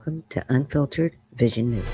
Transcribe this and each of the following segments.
Welcome to Unfiltered Vision News.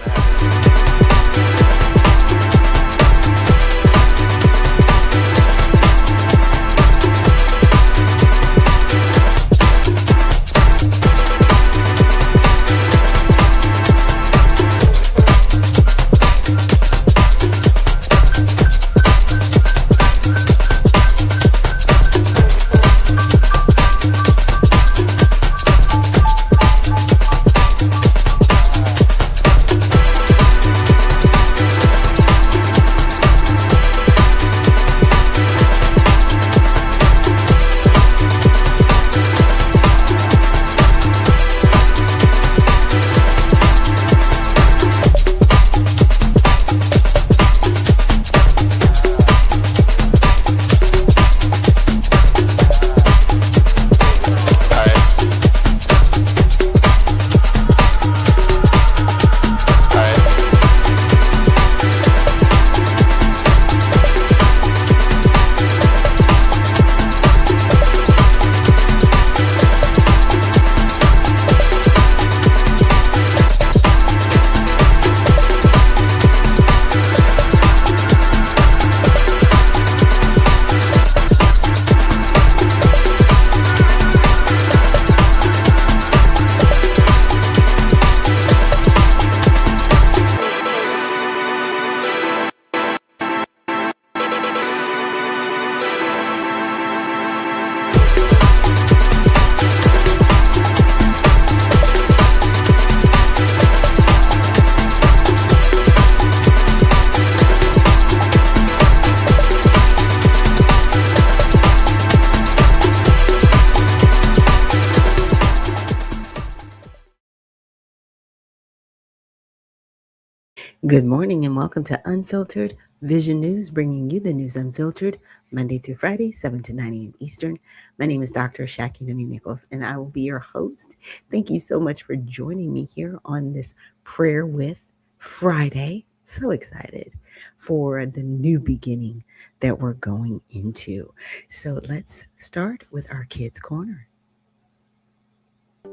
Good morning and welcome to Unfiltered Vision News, bringing you the news unfiltered Monday through Friday, 7 to 9 a.m. Eastern. My name is Dr. Ashaki Noni Nichols, and I will be your host. Thank you so much for joining me here on this Prayer with Friday. So excited for the new beginning that we're going into. So let's start with our Kids Corner.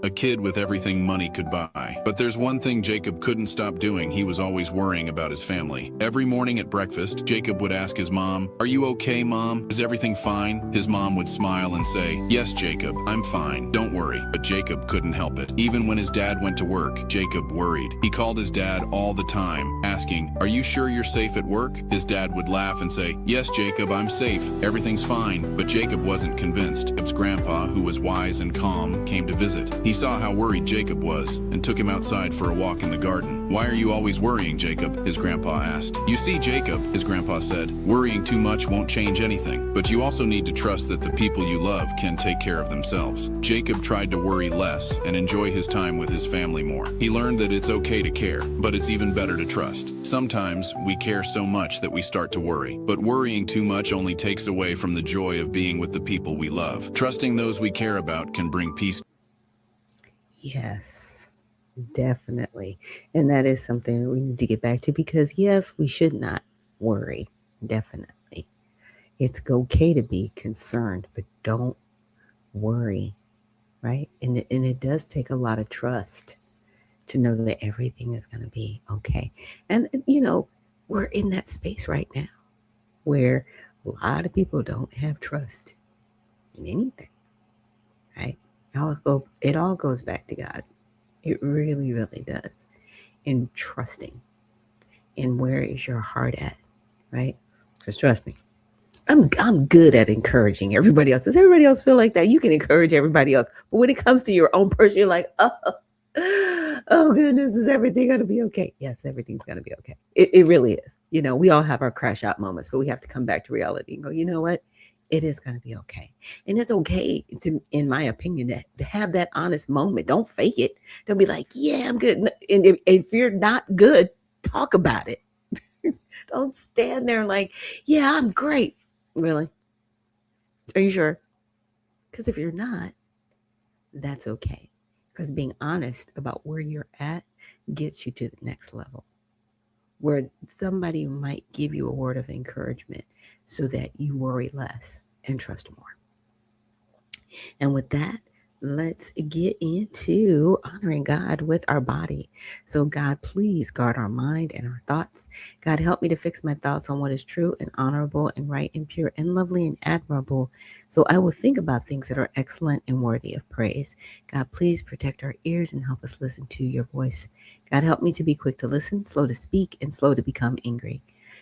A kid with everything money could buy. But there's one thing Jacob couldn't stop doing. He was always worrying about his family. Every morning at breakfast, Jacob would ask his mom, "Are you okay, Mom? Is everything fine?" His mom would smile and say, "Yes, Jacob, I'm fine. Don't worry." But Jacob couldn't help it. Even when his dad went to work, Jacob worried. He called his dad all the time, asking, "Are you sure you're safe at work?" His dad would laugh and say, "Yes, Jacob, I'm safe. Everything's fine." But Jacob wasn't convinced. Jacob's grandpa, who was wise and calm, came to visit. He saw how worried Jacob was and took him outside for a walk in the garden. "Why are you always worrying, Jacob?" his grandpa asked. "You see, Jacob," his grandpa said, "worrying too much won't change anything. But you also need to trust that the people you love can take care of themselves." Jacob tried to worry less and enjoy his time with his family more. He learned that it's okay to care, but it's even better to trust. Sometimes we care so much that we start to worry, but worrying too much only takes away from the joy of being with the people we love. Trusting those we care about can bring peace. Yes, definitely. And that is something we need to get back to because, yes, we should not worry. Definitely. It's okay to be concerned, but don't worry, right? And it does take a lot of trust to know that everything is going to be okay. And, we're in that space right now where a lot of people don't have trust in anything, right? It all goes back to God. It really, really does. In trusting. And where is your heart at, right? Because trust me, I'm good at encouraging everybody else. Does everybody else feel like that? You can encourage everybody else. But when it comes to your own person, you're like, oh goodness, is everything going to be okay? Yes, everything's going to be okay. It really is. We all have our crash out moments, but we have to come back to reality and go, you know what? It is going to be okay. And it's okay, in my opinion, to have that honest moment. Don't fake it. Don't be like, yeah, I'm good. And if you're not good, talk about it. Don't stand there like, yeah, I'm great. Really? Are you sure? Because if you're not, that's okay. Because being honest about where you're at gets you to the next level, where somebody might give you a word of encouragement so that you worry less and trust more. And with that, let's get into honoring God with our body. So, God, please guard our mind and our thoughts. God, help me to fix my thoughts on what is true and honorable and right and pure and lovely and admirable. So, I will think about things that are excellent and worthy of praise. God, please protect our ears and help us listen to your voice. God, help me to be quick to listen, slow to speak, and slow to become angry.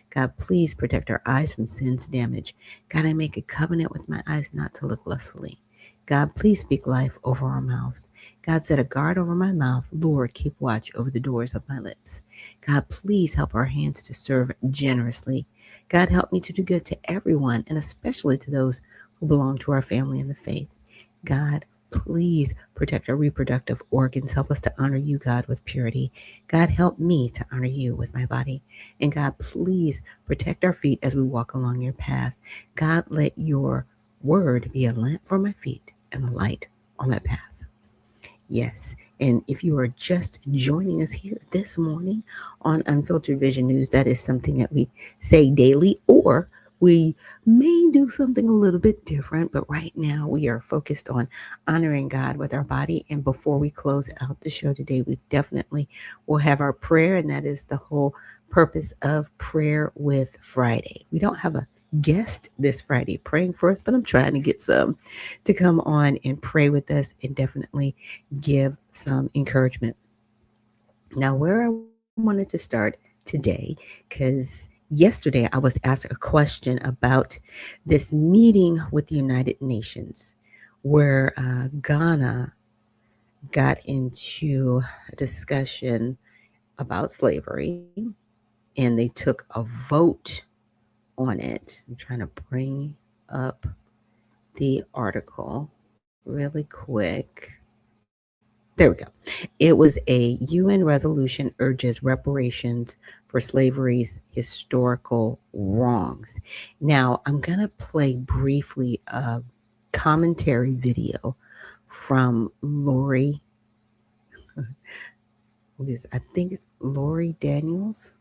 God, please protect our eyes from sin's damage. God, I make a covenant with my eyes not to look lustfully. God, please speak life over our mouths. God, set a guard over my mouth. Lord, keep watch over the doors of my lips. God, please help our hands to serve generously. God, help me to do good to everyone, and especially to those who belong to our family in the faith. God, please protect our reproductive organs. Help us to honor you, God, with purity. God, help me to honor you with my body. And God, please protect our feet as we walk along your path. God, let your word be a lamp for my feet and a light on my path. Yes. And if you are just joining us here this morning on Unfiltered Vision News, that is something that we say daily, or we may do something a little bit different. But right now, we are focused on honoring God with our body. And before we close out the show today, we definitely will have our prayer. And that is the whole purpose of Prayer with Friday. We don't have a guest this Friday praying for us, but I'm trying to get some to come on and pray with us and definitely give some encouragement. Now, where I wanted to start today, because yesterday I was asked a question about this meeting with the United Nations where Ghana got into a discussion about slavery and they took a vote on it. I'm trying to bring up the article really quick. There we go. It was a UN resolution urges reparations for slavery's historical wrongs. Now, I'm going to play briefly a commentary video from Lori. I think it's Lori Daniels.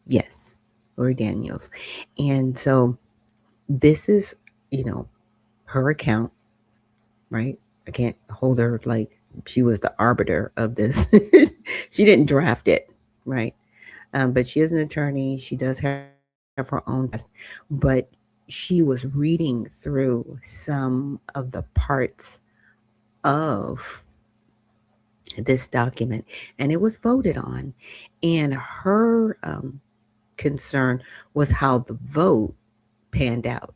Yes, Lori Daniels. And so this is, you know, her account, right? I can't hold her like she was the arbiter of this. She didn't draft it, right? But she is an attorney. She does have her own but she was reading through some of the parts of this document and it was voted on. And her concern was how the vote panned out.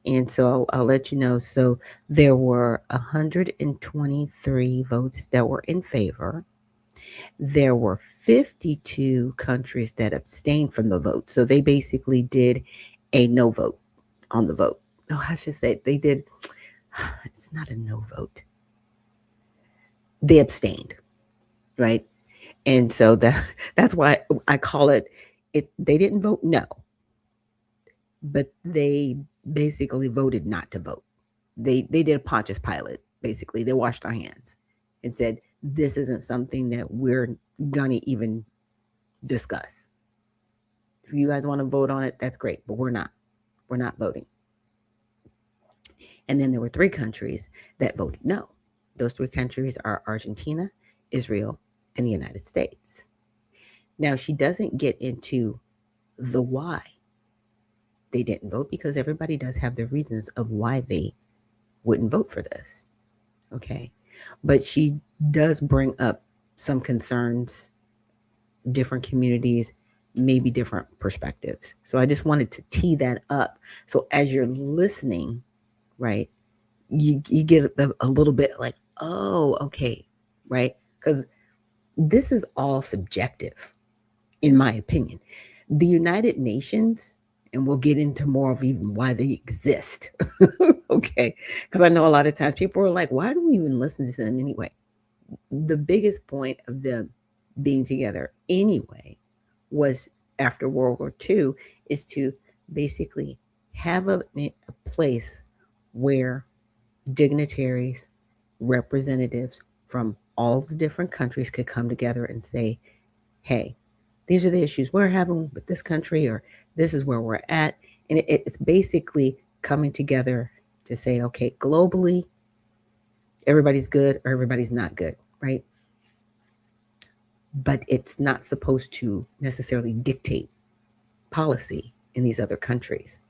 And so I'll let you know. So there were 123 votes that were in favor. There were 52 countries that abstained from the vote. So they basically did a no vote on the vote. No, I should say they did. It's not a no vote. They abstained, right? And so that's why I call it. They didn't vote no, but they basically voted not to vote. They did a Pontius Pilate. Basically, they washed their hands and said this isn't something that we're gonna even discuss. If you guys want to vote on it, that's great, but we're not. We're not voting. And then there were three countries that voted no. Those three countries are Argentina, Israel, and the United States. Now, she doesn't get into the why they didn't vote because everybody does have their reasons of why they wouldn't vote for this. Okay. But she does bring up some concerns, different communities, maybe different perspectives. So I just wanted to tee that up. So as you're listening, right, you get a little bit like, oh, okay, right? Because this is all subjective, in my opinion. The United Nations, and we'll get into more of even why they exist, okay? Because I know a lot of times people are like, why do we even listen to them anyway? The biggest point of them being together anyway was after World War II is to basically have a place where dignitaries, representatives from all the different countries could come together and say, hey, these are the issues we're having with this country, or this is where we're at. And it's basically coming together to say, okay, globally, Everybody's good or everybody's not good, right? But it's not supposed to necessarily dictate policy in these other countries.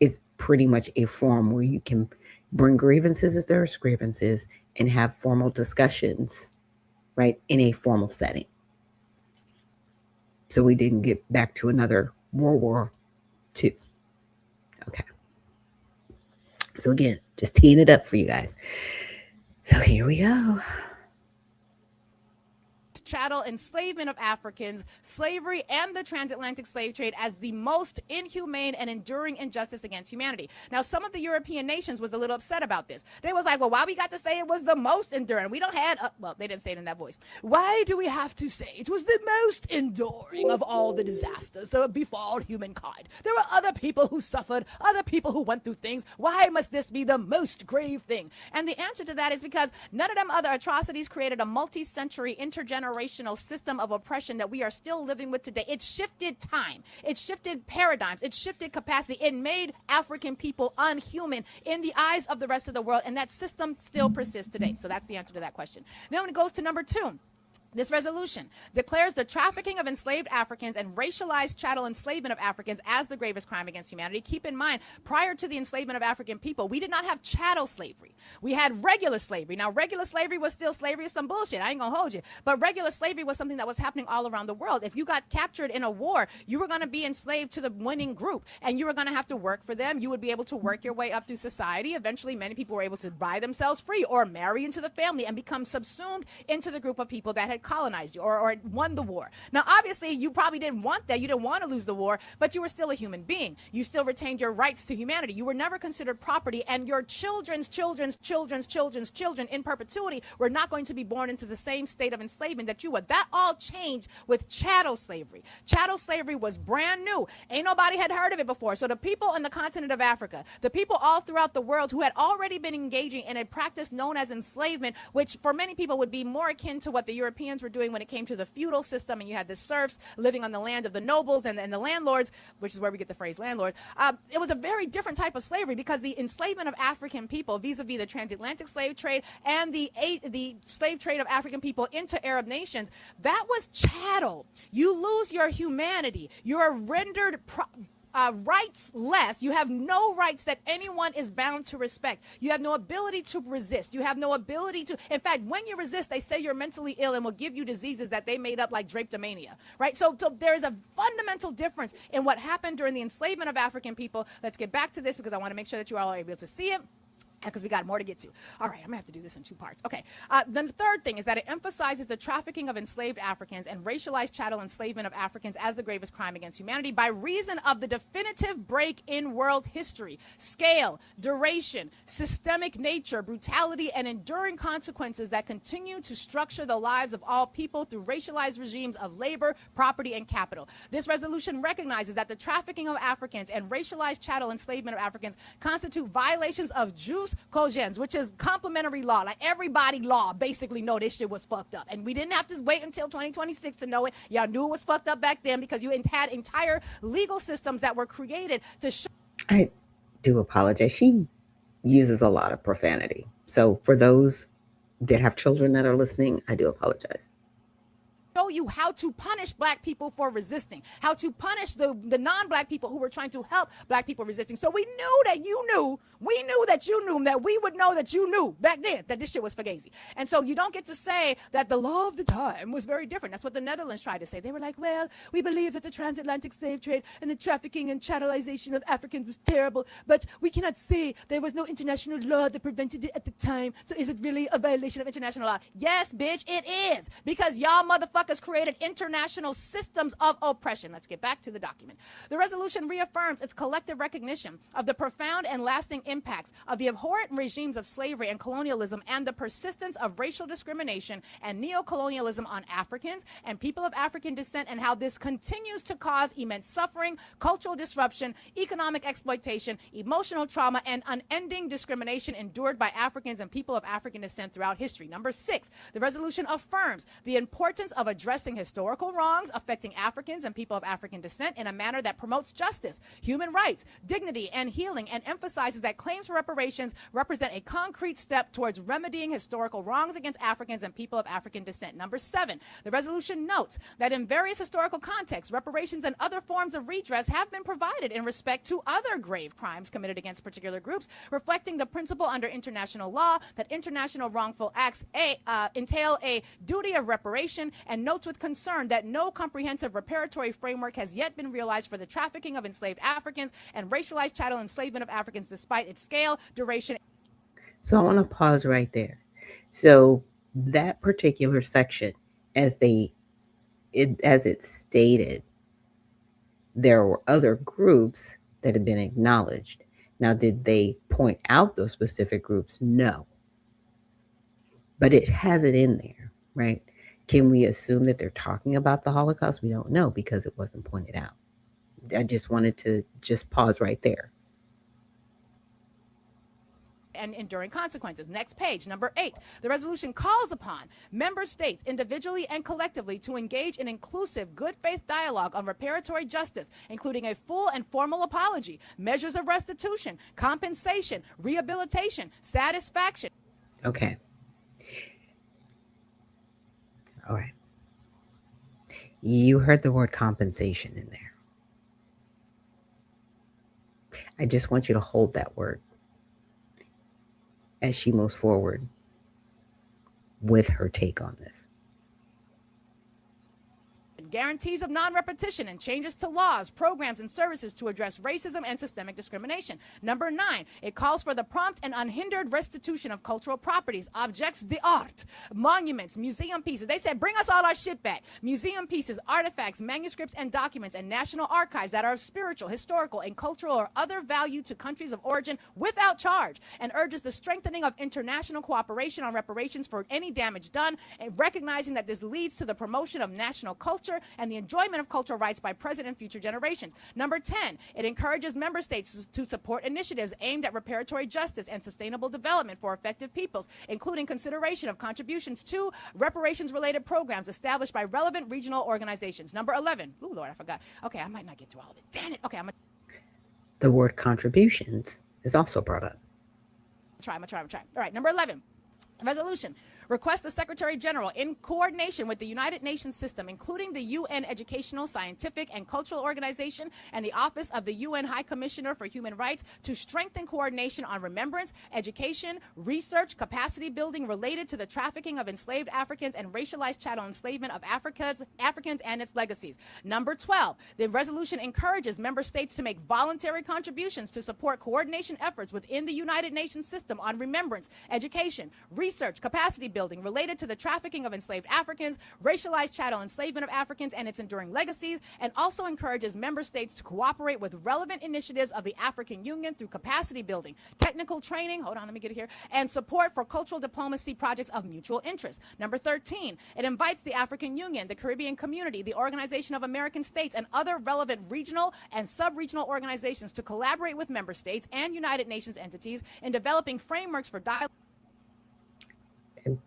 It's pretty much a forum where you can bring grievances if there's grievances and have formal discussions, right, in a formal setting. So we didn't get back to another World War II. Okay. So again, just teeing it up for you guys. So here we go. Chattel enslavement of Africans, slavery, and the transatlantic slave trade as the most inhumane and enduring injustice against humanity. Now, some of the European nations was a little upset about this. They was like, well, why we got to say it was the most enduring? We don't have, well, they didn't say it in that voice. Why do we have to say it was the most enduring of all the disasters that befall humankind? There were other people who suffered, other people who went through things. Why must this be the most grave thing? And the answer to that is because none of them other atrocities created a multi-century intergenerational system of oppression that we are still living with today. It shifted time. It shifted paradigms. It shifted capacity. It made African people unhuman in the eyes of the rest of the world, and that system still persists today. So that's the answer to that question. Then when it goes to number 2, this resolution declares the trafficking of enslaved Africans and racialized chattel enslavement of Africans as the gravest crime against humanity. Keep in mind, prior to the enslavement of African people, we did not have chattel slavery. We had regular slavery. Now, regular slavery was still slavery. It's some bullshit. I ain't gonna hold you. But regular slavery was something that was happening all around the world. If you got captured in a war, you were gonna be enslaved to the winning group, and you were gonna have to work for them. You would be able to work your way up through society. Eventually, many people were able to buy themselves free or marry into the family and become subsumed into the group of people that had colonized you or won the war. Now, obviously, you probably didn't want that. You didn't want to lose the war, but you were still a human being. You still retained your rights to humanity. You were never considered property, and your children's children in perpetuity were not going to be born into the same state of enslavement that you were. That all changed with chattel slavery. Chattel slavery was brand new. Ain't nobody had heard of it before. So the people in the continent of Africa, the people all throughout the world who had already been engaging in a practice known as enslavement, which for many people would be more akin to what the Europeans were doing when it came to the feudal system, and you had the serfs living on the land of the nobles and the landlords, which is where we get the phrase landlords. It was a very different type of slavery because the enslavement of African people vis-a-vis the transatlantic slave trade and the slave trade of African people into Arab nations, that was chattel. You lose your humanity. You are rendered rights-less. You have no rights that anyone is bound to respect. You have no ability to resist. You have no ability to, in fact, when you resist, they say you're mentally ill and will give you diseases that they made up like drapetomania, right? So there is a fundamental difference in what happened during the enslavement of African people. Let's get back to this because I want to make sure that you all are able to see it, because we got more to get to. All right, I'm gonna have to do this in 2 parts. Okay, then the third thing is that it emphasizes the trafficking of enslaved Africans and racialized chattel enslavement of Africans as the gravest crime against humanity by reason of the definitive break in world history, scale, duration, systemic nature, brutality, and enduring consequences that continue to structure the lives of all people through racialized regimes of labor, property, and capital. This resolution recognizes that the trafficking of Africans and racialized chattel enslavement of Africans constitute violations of jus cogens, which is complementary law. Like everybody law basically know this shit was fucked up. And we didn't have to wait until 2026 to know it. Y'all knew it was fucked up back then because you had entire legal systems that were created to show. I do apologize. She uses a lot of profanity. So for those that have children that are listening, I do apologize. You how to punish black people for resisting, how to punish the non-black people who were trying to help black people resisting. So we knew that you knew, we knew that you knew, that we would know that you knew back then that this shit was fugazi. And so you don't get to say that the law of the time was very different. That's what the Netherlands tried to say. They were like, well, we believe that the transatlantic slave trade and the trafficking and chattelization of Africans was terrible, but we cannot say there was no international law that prevented it at the time. So is it really a violation of international law? Yes, bitch, it is, because y'all motherfuckers created international systems of oppression. Let's get back to the document. The resolution reaffirms its collective recognition of the profound and lasting impacts of the abhorrent regimes of slavery and colonialism and the persistence of racial discrimination and neocolonialism on Africans and people of African descent, and how this continues to cause immense suffering, cultural disruption, economic exploitation, emotional trauma, and unending discrimination endured by Africans and people of African descent throughout history. Number 6, the resolution affirms the importance of a addressing historical wrongs affecting Africans and people of African descent in a manner that promotes justice, human rights, dignity, and healing, and emphasizes that claims for reparations represent a concrete step towards remedying historical wrongs against Africans and people of African descent. Number 7, the resolution notes that in various historical contexts, reparations and other forms of redress have been provided in respect to other grave crimes committed against particular groups, reflecting the principle under international law that international wrongful acts entail a duty of reparation, and notes with concern that no comprehensive reparatory framework has yet been realized for the trafficking of enslaved Africans and racialized chattel enslavement of Africans despite its scale, duration. So I want to pause right there. So that particular section, as it's stated, there were other groups that have been acknowledged. Now, did they point out those specific groups? No. But it has it in there, right? Can we assume that they're talking about the Holocaust? We don't know because it wasn't pointed out. I just wanted to just pause right there. And enduring consequences. Next page, number 8. The resolution calls upon member states individually and collectively to engage in inclusive, good faith dialogue on reparatory justice, including a full and formal apology, measures of restitution, compensation, rehabilitation, satisfaction. Okay. All right. You heard the word compensation in there. I just want you to hold that word as she moves forward with her take on this. Guarantees of non-repetition and changes to laws, programs, and services to address racism and systemic discrimination. Number 9, it calls for the prompt and unhindered restitution of cultural properties, objects d'art, monuments, museum pieces. They said, bring us all our shit back. Museum pieces, artifacts, manuscripts, and documents, and national archives that are of spiritual, historical, and cultural or other value to countries of origin without charge, and urges the strengthening of international cooperation on reparations for any damage done, and recognizing that this leads to the promotion of national culture and the enjoyment of cultural rights by present and future generations. Number 10, it encourages member states to support initiatives aimed at reparatory justice and sustainable development for affected peoples, including consideration of contributions to reparations-related programs established by relevant regional organizations. Number 11, ooh, Lord, I forgot. Okay, I might not get through all of it. Damn it. Okay, The word contributions is also brought up. I'm gonna try. All right, number 11. Resolution requests the Secretary General, in coordination with the United Nations system, including the UN Educational, Scientific, and Cultural Organization and the Office of the UN High Commissioner for Human Rights, to strengthen coordination on remembrance, education, research, capacity building related to the trafficking of enslaved Africans and racialized chattel enslavement of Africans and its legacies. Number 12, the resolution encourages member states to make voluntary contributions to support coordination efforts within the United Nations system on remembrance, education, research, capacity building related to the trafficking of enslaved Africans, racialized chattel enslavement of Africans and its enduring legacies, and also encourages member states to cooperate with relevant initiatives of the African Union through capacity building, technical training, hold on, let me get it here, and support for cultural diplomacy projects of mutual interest. Number 13, it invites the African Union, the Caribbean Community, the Organization of American States, and other relevant regional and sub-regional organizations to collaborate with member states and United Nations entities in developing frameworks for dialogue.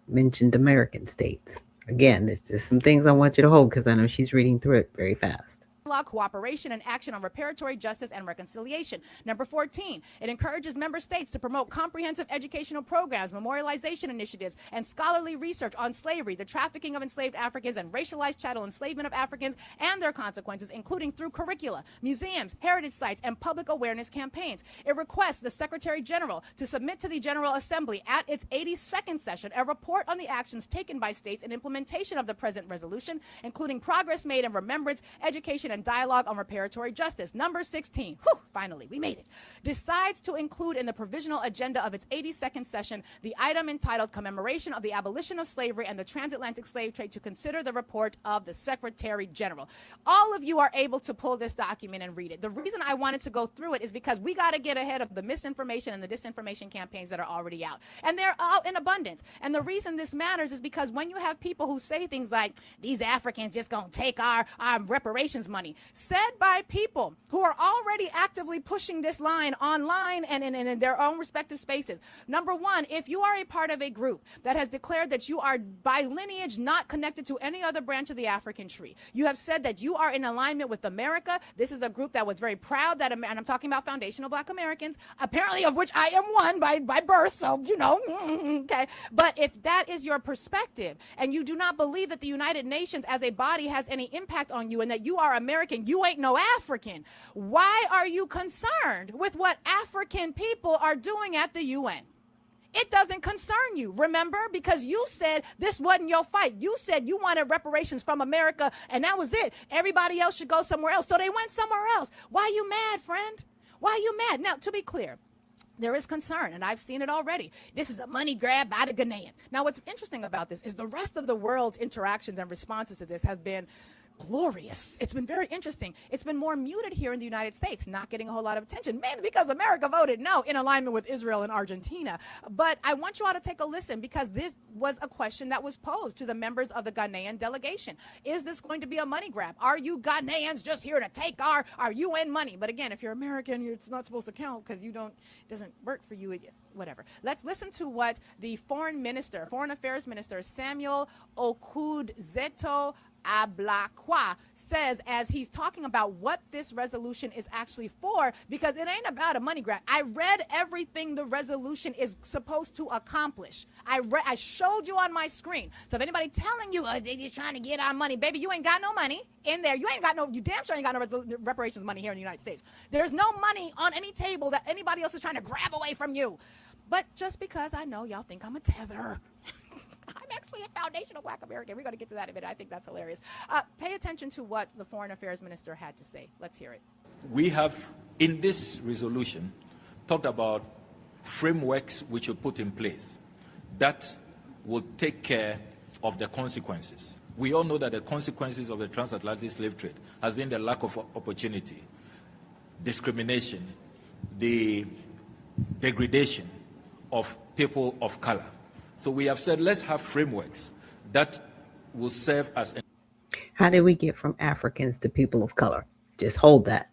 Mentioned American states. Again, there's just some things I want you to hold because I know she's reading through it very fast. Cooperation and action on reparatory justice and reconciliation. Number 14, it encourages member states to promote comprehensive educational programs, memorialization initiatives, and scholarly research on slavery, the trafficking of enslaved Africans, and racialized chattel enslavement of Africans and their consequences, including through curricula, museums, heritage sites, and public awareness campaigns. It requests the Secretary General to submit to the General Assembly at its 82nd session a report on the actions taken by states in implementation of the present resolution, including progress made in remembrance, education, and dialogue on reparatory justice. Number 16, finally, we made it, decides to include in the provisional agenda of its 82nd session the item entitled Commemoration of the Abolition of Slavery and the Transatlantic Slave Trade, to consider the report of the Secretary General. All of you are able to pull this document and read it. The reason I wanted to go through it is because we got to get ahead of the misinformation and the disinformation campaigns that are already out. And they're out in abundance. And the reason this matters is because when you have people who say things like, these Africans just gonna take our reparations money, money, said by people who are already actively pushing this line online and in their own respective spaces. Number one, if you are a part of a group that has declared that you are by lineage not connected to any other branch of the African tree, you have said that you are in alignment with America. This is a group that was very proud that, and I'm talking about foundational Black Americans, apparently of which I am one by birth, so, okay. But if that is your perspective and you do not believe that the United Nations as a body has any impact on you and that you are American, you ain't no African, why are you concerned with what African people are doing at the UN? It doesn't concern you, remember? Because you said this wasn't your fight. You said you wanted reparations from America, and that was it. Everybody else should go somewhere else. So they went somewhere else. Why are you mad, friend? Why are you mad? Now, to be clear, there is concern, and I've seen it already. This is a money grab by the Ghanaians. Now, what's interesting about this is the rest of the world's interactions and responses to this have been glorious. It's been very interesting. It's been more muted here in the United States, not getting a whole lot of attention, mainly because America voted no in alignment with Israel and Argentina. But I want you all to take a listen, because this was a question that was posed to the members of the Ghanaian delegation. Is this going to be a money grab? Are you Ghanaians just here to take our UN money? But again, if you're American, it's not supposed to count because it doesn't work for you. Whatever. Let's listen to what the Foreign Affairs Minister, Samuel Okudzeto Ablakwa, says as he's talking about what this resolution is actually for, because it ain't about a money grab. I read everything the resolution is supposed to accomplish. I showed you on my screen. So if anybody telling you, they're just trying to get our money, baby, you ain't got no money in there. You damn sure ain't got no reparations money here in the United States. There's no money on any table that anybody else is trying to grab away from you. But just because I know y'all think I'm a tether, I'm actually a foundational Black American. We're going to get to that in a minute. I think that's hilarious. Pay attention to what the Foreign Affairs Minister had to say. Let's hear it. We have, in this resolution, talked about frameworks which are put in place that will take care of the consequences. We all know that the consequences of the transatlantic slave trade has been the lack of opportunity, discrimination, the degradation of people of color. So we have said, let's have frameworks that will serve as... How did we get from Africans to people of color? Just hold that.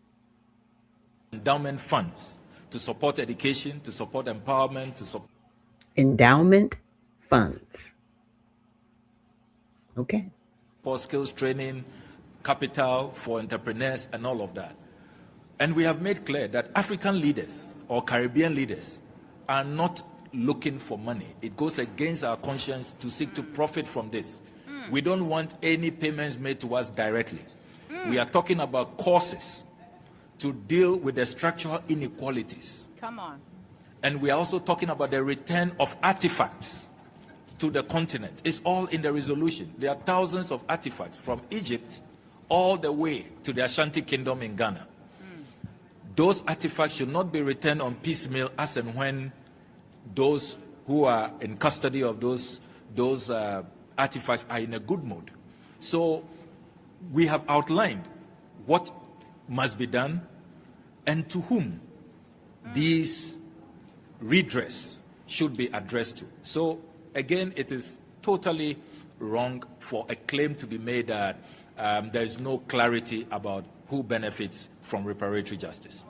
Endowment funds to support education, to support empowerment, to support... Endowment funds. Okay. For skills training, capital for entrepreneurs, and all of that. And we have made clear that African leaders or Caribbean leaders are not looking for money. It goes against our conscience to seek to profit from this. We don't want any payments made to us directly. We are talking about courses to deal with the structural inequalities. Come on. And we are also talking about the return of artifacts to the continent. It's all in the resolution. There are thousands of artifacts from Egypt all the way to the Ashanti Kingdom in Ghana. Those artifacts should not be returned on piecemeal as and when those who are in custody of those artifacts are in a good mood. So we have outlined what must be done and to whom these redress should be addressed to. So again, it is totally wrong for a claim to be made that there is no clarity about who benefits from reparatory justice.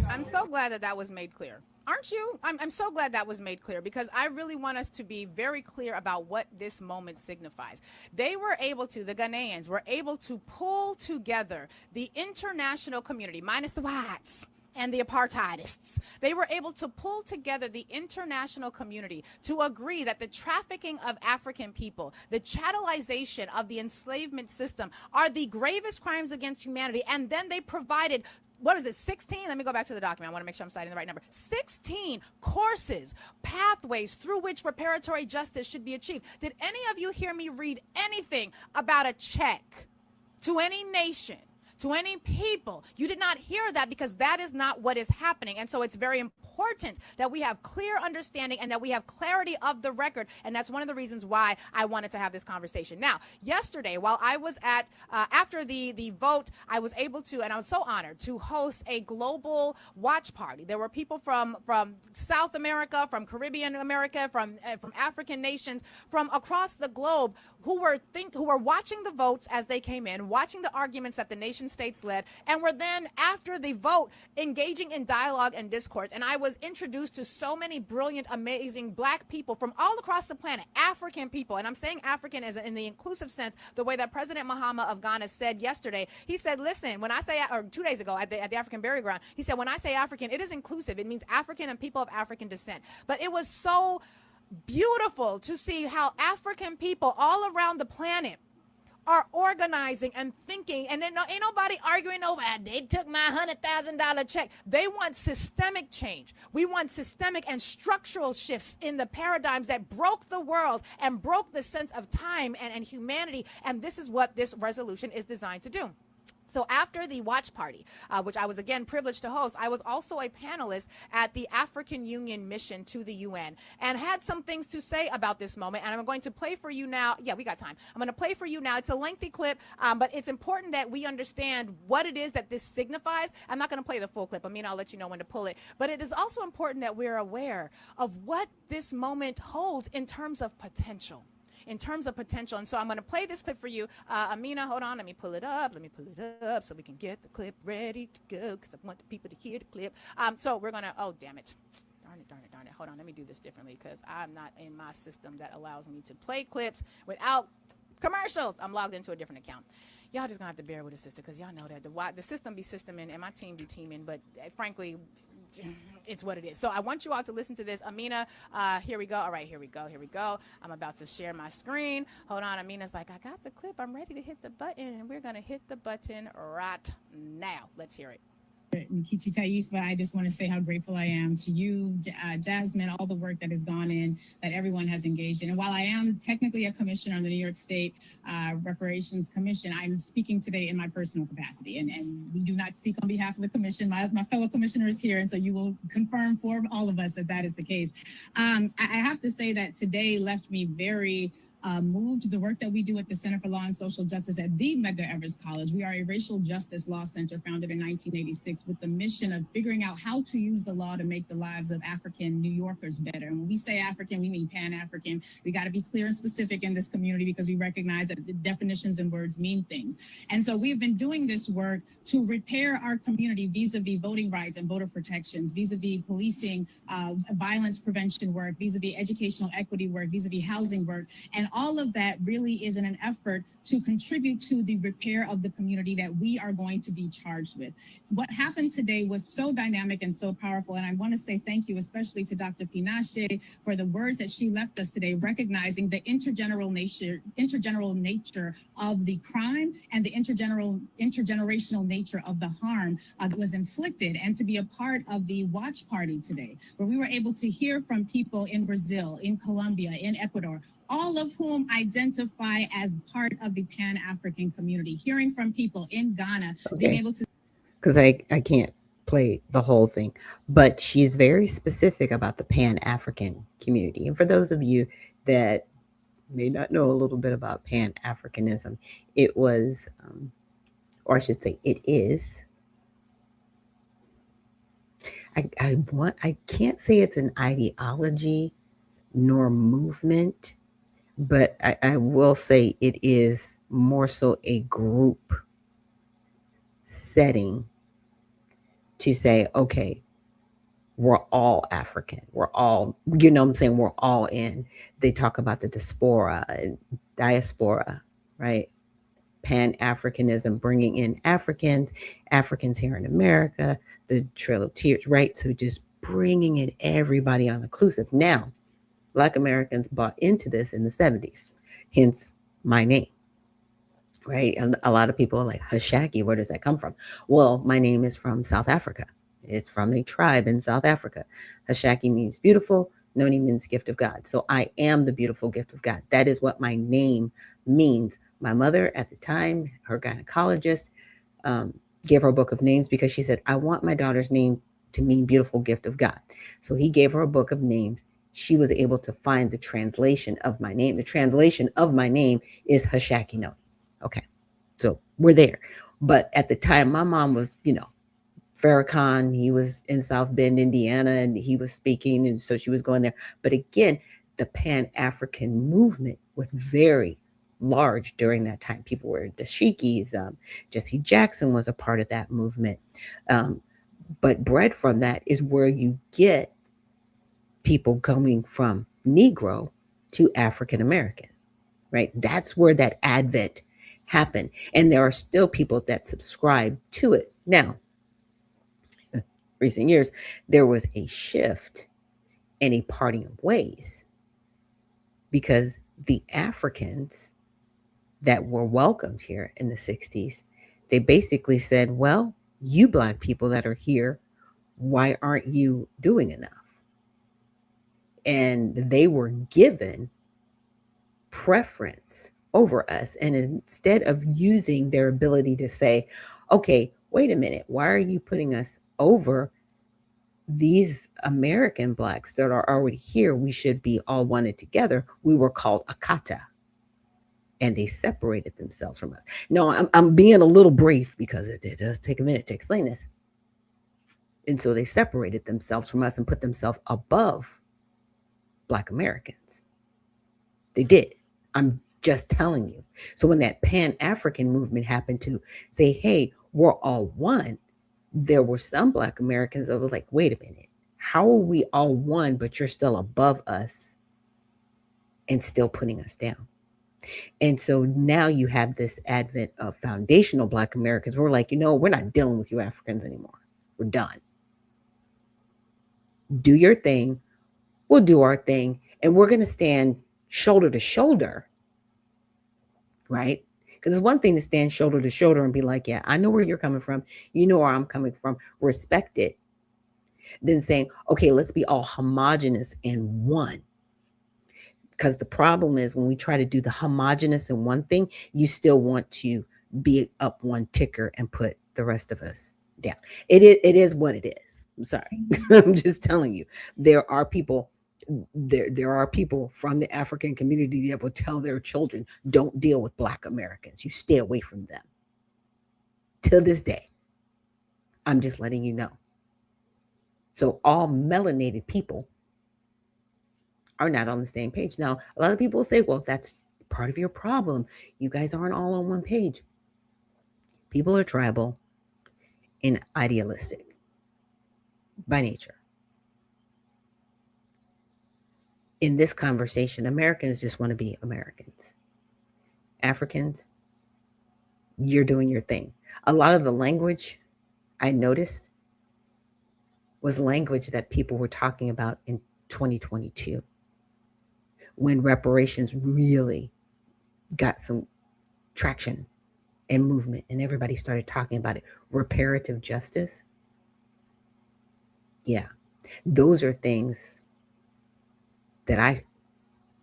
I'm so glad that was made clear. Aren't you? I'm so glad that was made clear, because I really want us to be very clear about what this moment signifies. They were able to, the Ghanaians were able to pull together the international community, minus the whites and the apartheidists. They were able to pull together the international community to agree that the trafficking of African people, the chattelization of the enslavement system, are the gravest crimes against humanity. And then they provided, what is it, 16? Let me go back to the document. I want to make sure I'm citing the right number. 16 courses, pathways through which reparatory justice should be achieved. Did any of you hear me read anything about a check to any nation, to any people? You did not hear that, because that is not what is happening. And so it's very important that we have clear understanding and that we have clarity of the record. And that's one of the reasons why I wanted to have this conversation. Now, yesterday, while I was at, after the vote, I was able to, and I was so honored to host a global watch party. There were people from South America, from Caribbean America, from African nations, from across the globe who were watching the votes as they came in, watching the arguments that the nation States led, and were then, after the vote, engaging in dialogue and discourse. And I was introduced to so many brilliant, amazing Black people from all across the planet, African people. And I'm saying African as in the inclusive sense, the way that President Mahama of Ghana said yesterday. He said, listen, when I say, or 2 days ago at the African Burial Ground, he said, when I say African, it is inclusive. It means African and people of African descent. But it was so beautiful to see how African people all around the planet are organizing and thinking, and then ain't nobody arguing over, they took my $100,000 check. They want systemic change. We want systemic and structural shifts in the paradigms that broke the world and broke the sense of time and humanity, and this is what this resolution is designed to do. So after the watch party, which I was again privileged to host, I was also a panelist at the African Union mission to the UN and had some things to say about this moment. And I'm going to play for you now. Yeah, we got time. I'm going to play for you now. It's a lengthy clip, but it's important that we understand what it is that this signifies. I'm not going to play the full clip. I mean, I'll let you know when to pull it. But it is also important that we're aware of what this moment holds in terms of potential. And so I'm going to play this clip for you. Amina, hold on. Let me pull it up so we can get the clip ready to go because I want the people to hear the clip. So we're going to, oh, damn it. Darn it. Hold on. Let me do this differently because I'm not in my system that allows me to play clips without commercials. I'm logged into a different account. Y'all just going to have to bear with the system because y'all know that the system be systeming and my team be teaming. But frankly, it's what it is. So I want you all to listen to this. Amina, here we go. All right, here we go. I'm about to share my screen. Hold on. Amina's like, I got the clip. I'm ready to hit the button. And we're going to hit the button right now. Let's hear it. Nkichi Taifa, I just want to say how grateful I am to you, Jasmine, all the work that has gone in, that everyone has engaged in. And while I am technically a commissioner on the New York State Reparations Commission, I'm speaking today in my personal capacity. And we do not speak on behalf of the commission. My fellow commissioner is here, and so you will confirm for all of us that is the case. I have to say that today left me very moved. The work that we do at the Center for Law and Social Justice at the Medgar Evers College. We are a racial justice law center founded in 1986 with the mission of figuring out how to use the law to make the lives of African New Yorkers better. And when we say African, we mean Pan-African. We got to be clear and specific in this community because we recognize that the definitions and words mean things. And so we've been doing this work to repair our community vis-a-vis voting rights and voter protections, vis-a-vis policing, violence prevention work, vis-a-vis educational equity work, vis-a-vis housing work. And all of that really is in an effort to contribute to the repair of the community that we are going to be charged with. What happened today was so dynamic and so powerful. And I want to say thank you, especially to Dr. Pinache, for the words that she left us today, recognizing the intergenerational nature of the crime and the intergenerational nature of the harm that was inflicted, and to be a part of the watch party today, where we were able to hear from people in Brazil, in Colombia, in Ecuador, all of whom identify as part of the Pan-African community, hearing from people in Ghana, being able to... Because I can't play the whole thing, but she's very specific about the Pan-African community. And for those of you that may not know a little bit about Pan-Africanism, it was, or I should say it is, I can't say it's an ideology nor movement, but I will say it is more so a group setting to say, okay, we're all African. We're all, you know what I'm saying? We're all in. They talk about the diaspora, right? Pan-Africanism, bringing in Africans here in America, the Trail of Tears, right? So just bringing in everybody on inclusive. Now, Black Americans bought into this in the 70s, hence my name, right? And a lot of people are like, Ashaki, where does that come from? Well, my name is from South Africa. It's from a tribe in South Africa. Ashaki means beautiful. Noni means gift of God. So I am the beautiful gift of God. That is what my name means. My mother at the time, her gynecologist, gave her a book of names because she said, I want my daughter's name to mean beautiful gift of God. So he gave her a book of names. She was able to find the translation of my name. The translation of my name is Ashaki Noni. Okay, so we're there. But at the time, my mom was, Farrakhan, he was in South Bend, Indiana, and he was speaking, and so she was going there. But again, the Pan-African movement was very large during that time. People were the Shikis. Jesse Jackson was a part of that movement. Um, but bred from that is where you get people coming from Negro to African American, right? That's where that advent happened. And there are still people that subscribe to it. Now, recent years, there was a shift and a parting of ways because the Africans that were welcomed here in the 60s, they basically said, well, you black people that are here, why aren't you doing enough? And they were given preference over us. And instead of using their ability to say, okay, wait a minute, why are you putting us over these American blacks that are already here? We should be all wanted together. We were called Akata, and they separated themselves from us. No, I'm being a little brief because it does take a minute to explain this. And so they separated themselves from us and put themselves above Black Americans. They did. I'm just telling you. So when that Pan-African movement happened to say, hey, we're all one, there were some Black Americans that were like, wait a minute, how are we all one, but you're still above us and still putting us down? And so now you have this advent of foundational Black Americans. We're like, we're not dealing with you Africans anymore. We're done. Do your thing. We'll do our thing. And we're going to stand shoulder to shoulder, right? Because it's one thing to stand shoulder to shoulder and be like, yeah, I know where you're coming from. You know where I'm coming from. Respect it. Then saying, okay, let's be all homogenous and one. Because the problem is when we try to do the homogenous in one thing, you still want to be up one ticker and put the rest of us down. It is what it is. I'm sorry. I'm just telling you. There are people from the African community that will tell their children, don't deal with Black Americans. You stay away from them. To this day. I'm just letting you know. So all melanated people are not on the same page. Now, a lot of people say, well, that's part of your problem. You guys aren't all on one page. People are tribal and idealistic by nature. In this conversation, Americans just want to be Americans. Africans, you're doing your thing. A lot of the language I noticed was language that people were talking about in 2022. When reparations really got some traction and movement and everybody started talking about it. Reparative justice. Yeah, those are things that I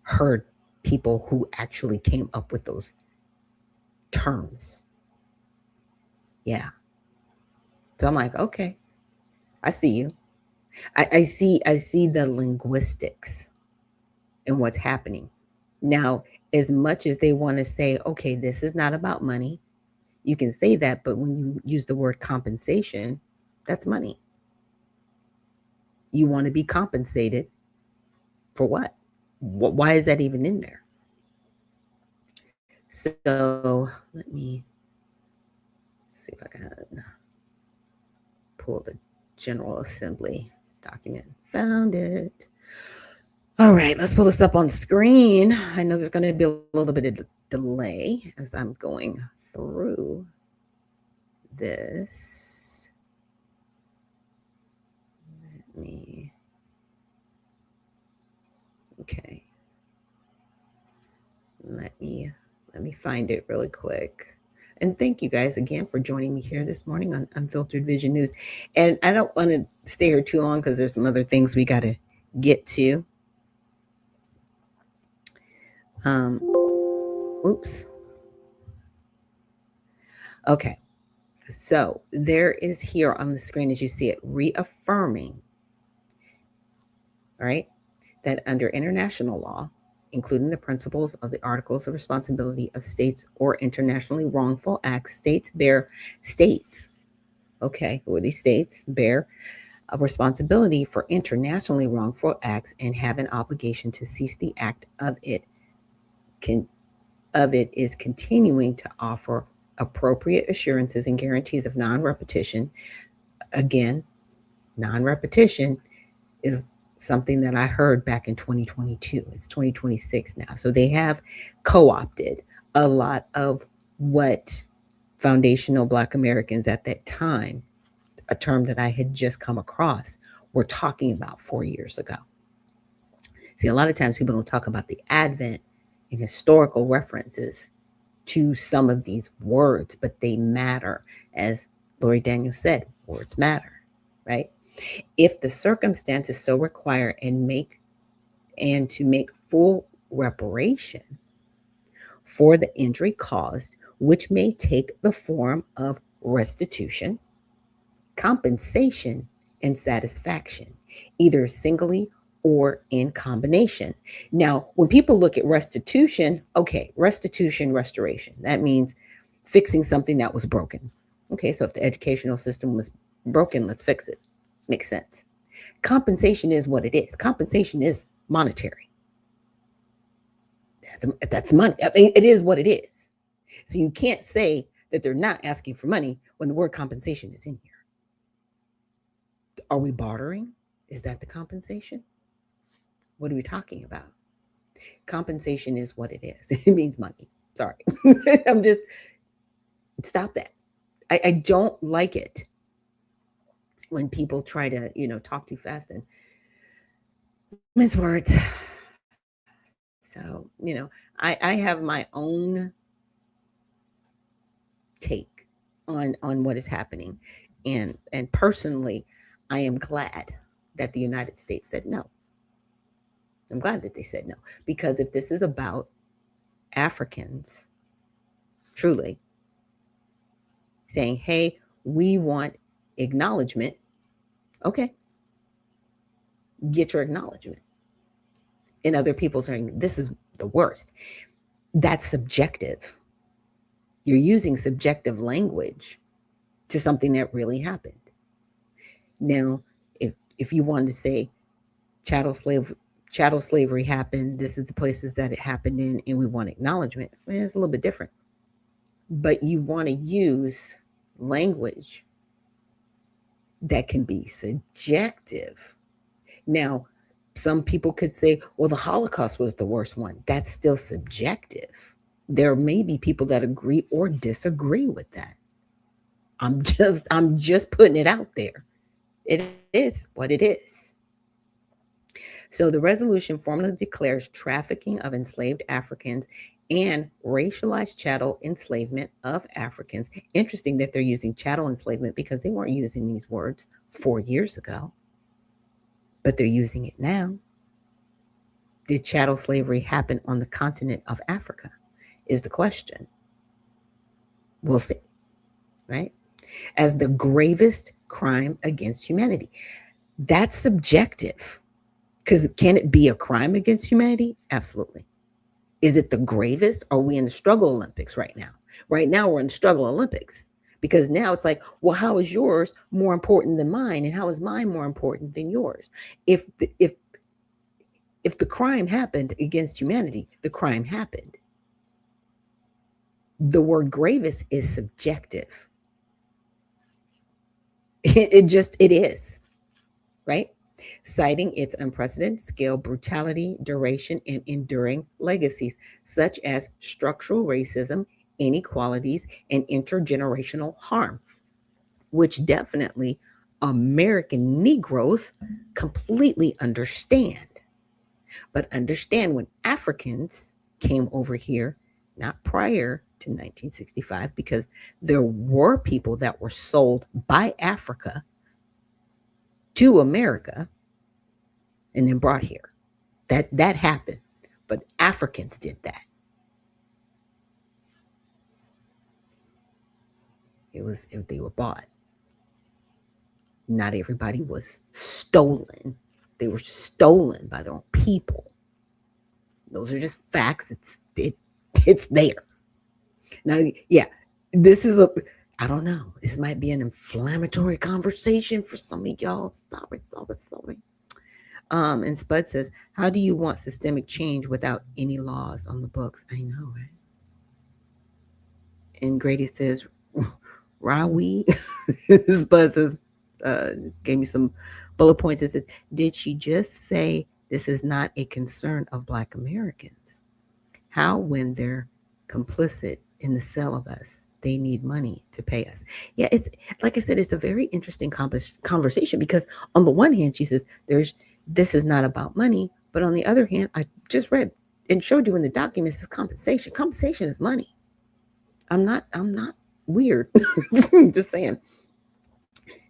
heard people who actually came up with those terms. Yeah. So I'm like, okay, I see you. I see the linguistics and what's happening. Now, as much as they want to say, okay, this is not about money, you can say that, but when you use the word compensation, that's money. You want to be compensated for what? Why is that even in there? So let me see if I can pull the General Assembly document. Found it. All right, let's pull this up on the screen. I know there's going to be a little bit of delay as I'm going through this. Let me, okay. Let me find it really quick. And thank you guys again for joining me here this morning on Unfiltered Vision News. And I don't want to stay here too long because there's some other things we got to get to. Oops. Okay. So there is here on the screen, as you see it, reaffirming, all right, that under international law, including the principles of the Articles of Responsibility of States or internationally wrongful acts, states, okay, who are these states, bear a responsibility for internationally wrongful acts and have an obligation to cease the act of it of it is continuing to offer appropriate assurances and guarantees of non-repetition. Again, non-repetition is something that I heard back in 2022. It's 2026 now. So they have co-opted a lot of what foundational Black Americans at that time, a term that I had just come across, were talking about 4 years ago. See, a lot of times people don't talk about the advent and historical references to some of these words, but they matter. As Lori Daniels said, words matter, right? If the circumstances so require and to make full reparation for the injury caused, which may take the form of restitution, compensation, and satisfaction, either singly or in combination. Now, when people look at restitution, okay, restitution, restoration, that means fixing something that was broken. Okay, so if the educational system was broken, let's fix it. Makes sense. Compensation is what it is. Compensation is monetary. That's money. I mean, it is what it is. So you can't say that they're not asking for money when the word compensation is in here. Are we bartering? Is that the compensation? What are we talking about? Compensation is what it is. It means money. Sorry. I'm just, stop that. I don't like it when people try to, talk too fast and mince words. So, I have my own take on what is happening. And personally, I am glad that the United States said no. I'm glad that they said no. Because if this is about Africans truly saying, hey, we want acknowledgement, okay, get your acknowledgement. And other people saying, this is the worst. That's subjective. You're using subjective language to something that really happened. Now, if you wanted to say chattel slavery happened, this is the places that it happened in, and we want acknowledgement, it's a little bit different. But you want to use language that can be subjective. Now, some people could say, well, the Holocaust was the worst one. That's still subjective. There may be people that agree or disagree with that. I'm just putting it out there. It is what it is. So the resolution formally declares trafficking of enslaved Africans and racialized chattel enslavement of Africans. Interesting that they're using chattel enslavement because they weren't using these words 4 years ago, but they're using it now. Did chattel slavery happen on the continent of Africa? Is the question. We'll see, right? As the gravest crime against humanity. That's subjective. Because can it be a crime against humanity? Absolutely. Is it the gravest? Are we in the struggle Olympics right now? Right now we're in the struggle Olympics. Because now it's like, well, how is yours more important than mine? And how is mine more important than yours? If the crime happened against humanity, the crime happened. The word gravest is subjective. It is, right? Citing its unprecedented scale, brutality, duration, and enduring legacies, such as structural racism, inequalities, and intergenerational harm, which definitely American Negroes completely understand. But understand when Africans came over here, not prior to 1965, because there were people that were sold by Africa to America and then brought here. That happened, but Africans did that. They were bought. Not everybody was stolen. They were stolen by their own people. Those are just facts. It's there. Now, yeah, this is I don't know. This might be an inflammatory conversation for some of y'all. Stop it. And Spud says, how do you want systemic change without any laws on the books? I know, right? And Grady says, Rawi, his buzz uh, gave me some bullet points. It says, did she just say this is not a concern of Black Americans? How, when they're complicit in the sale of us, they need money to pay us? Yeah, it's like I said, it's a very interesting conversation because on the one hand, she says this is not about money, but on the other hand, I just read and showed you in the documents is compensation. Compensation is money. I'm not weird. Just saying.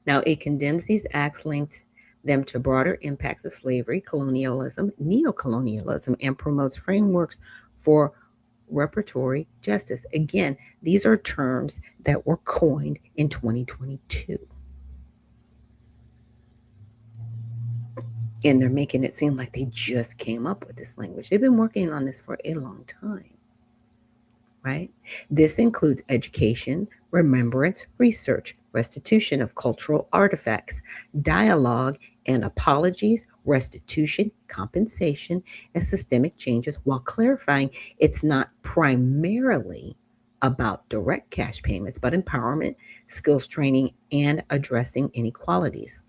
Now, it condemns these acts, links them to broader impacts of slavery, colonialism, neocolonialism, and promotes frameworks for reparatory justice. Again, these are terms that were coined in 2022. And they're making it seem like they just came up with this language. They've been working on this for a long time. Right? This includes education, remembrance, research, restitution of cultural artifacts, dialogue and apologies, restitution, compensation, and systemic changes, while clarifying it's not primarily about direct cash payments, but empowerment, skills training, and addressing inequalities.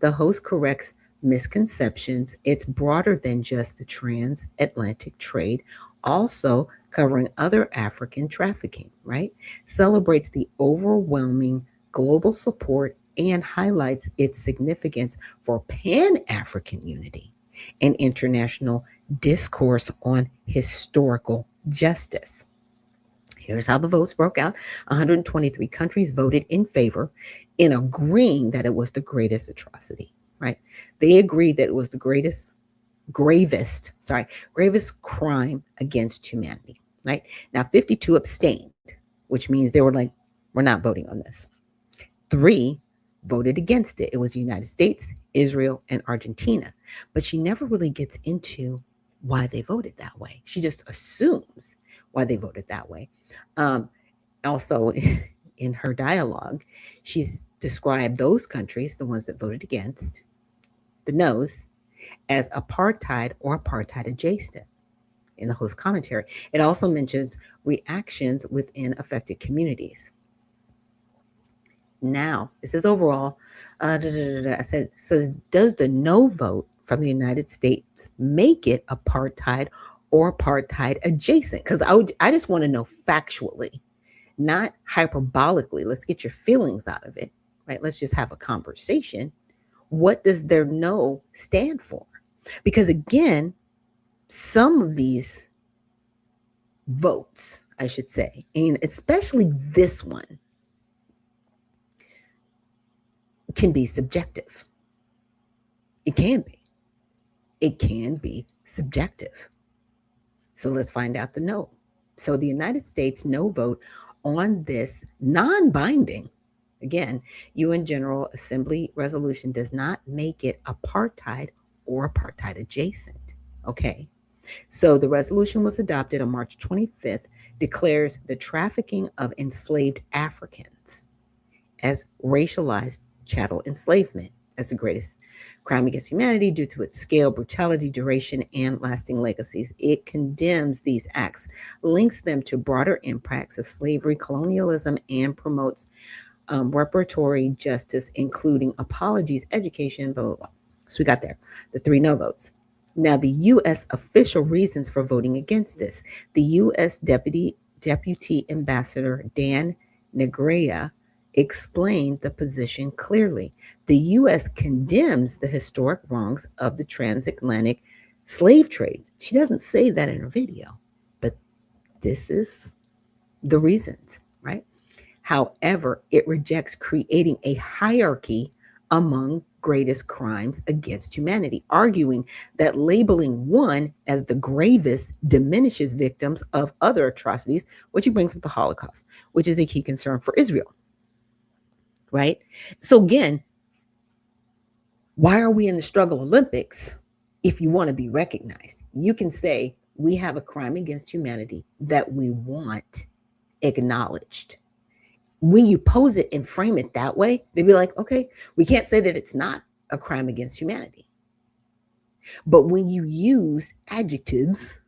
The host corrects misconceptions. It's broader than just the transatlantic trade, also covering other African trafficking, right? Celebrates the overwhelming global support and highlights its significance for Pan African unity and international discourse on historical justice. Here's how the votes broke out. 123 countries voted in favor in agreeing that it was the greatest atrocity, right? They agreed that it was the gravest crime against humanity, right? Now, 52 abstained, which means they were like, we're not voting on this. 3 voted against it. It was the United States, Israel, and Argentina. But she never really gets into why they voted that way. She just assumes why they voted that way. Also, in her dialogue, she's described those countries, the ones that voted against, the no's, as apartheid or apartheid adjacent in the host commentary. It also mentions reactions within affected communities. Now, it says overall, I said, says, does the no vote from the United States make it apartheid or apartheid adjacent? Because I just want to know factually, not hyperbolically. Let's get your feelings out of it, right? Let's just have a conversation. What does their no stand for? Because again, some of these votes, I should say, and especially this one, can be subjective. It can be. It can be subjective. So let's find out the no. So the United States no vote on this non-binding, again, UN General Assembly resolution does not make it apartheid or apartheid adjacent. Okay. So the resolution was adopted on March 25th, declares the trafficking of enslaved Africans as racialized chattel enslavement as the greatest crime against humanity due to its scale, brutality, duration, and lasting legacies. It condemns these acts, links them to broader impacts of slavery, colonialism, and promotes reparatory justice, including apologies, education, blah, blah, blah. So we got there, the 3 no votes. Now, the U.S. official reasons for voting against this. The U.S. Deputy Ambassador Dan Negrea explained the position clearly. The U.S. condemns the historic wrongs of the transatlantic slave trades. She doesn't say that in her video, but this is the reasons, right? However, it rejects creating a hierarchy among greatest crimes against humanity, arguing that labeling one as the gravest diminishes victims of other atrocities, which he brings up the Holocaust, which is a key concern for Israel. Right? So again, why are we in the struggle Olympics if you want to be recognized? You can say we have a crime against humanity that we want acknowledged. When you pose it and frame it that way, they'd be like, okay, we can't say that it's not a crime against humanity. But when you use adjectives,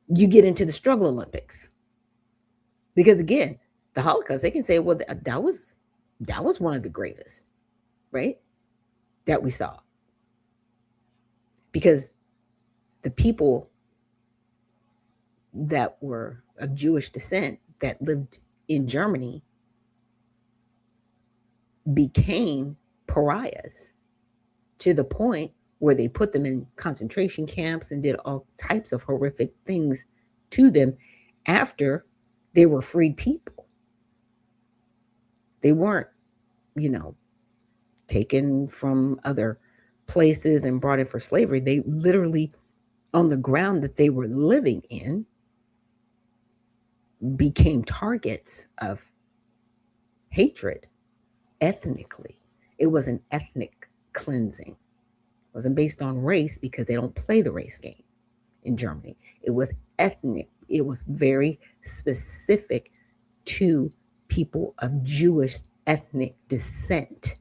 you get into the struggle Olympics. Because again, the Holocaust, they can say, well, that was one of the gravest, right? That we saw. Because the people that were of Jewish descent that lived in Germany became pariahs to the point where they put them in concentration camps and did all types of horrific things to them after they were freed people. They weren't, you know, taken from other places and brought in for slavery. They literally, on the ground that they were living in, became targets of hatred ethnically. It was an ethnic cleansing. It wasn't based on race because they don't play the race game in Germany. It was ethnic. It was very specific to people of Jewish ethnic descent.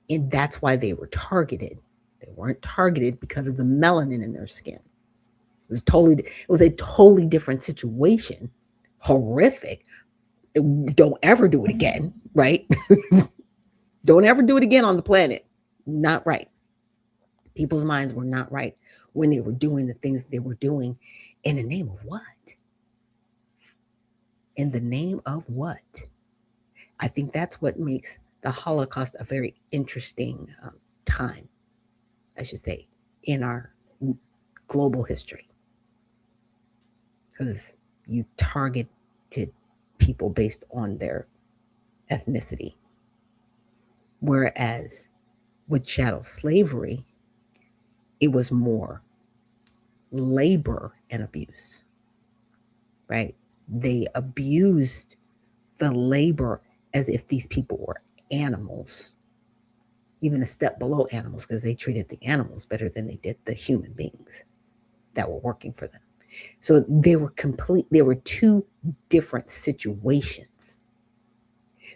And that's why they were targeted. They weren't targeted because of the melanin in their skin. It was a totally different situation. Horrific. Don't ever do it again, right? Don't ever do it again on the planet. Not right. People's minds were not right when they were doing the things they were doing. In the name of what? In the name of what? I think that's what makes the Holocaust a very interesting time, I should say, in our global history. Because you targeted people based on their ethnicity. Whereas with chattel slavery, it was more labor and abuse, right? They abused the labor as if these people were animals, even a step below animals, because they treated the animals better than they did the human beings that were working for them. So they were two different situations.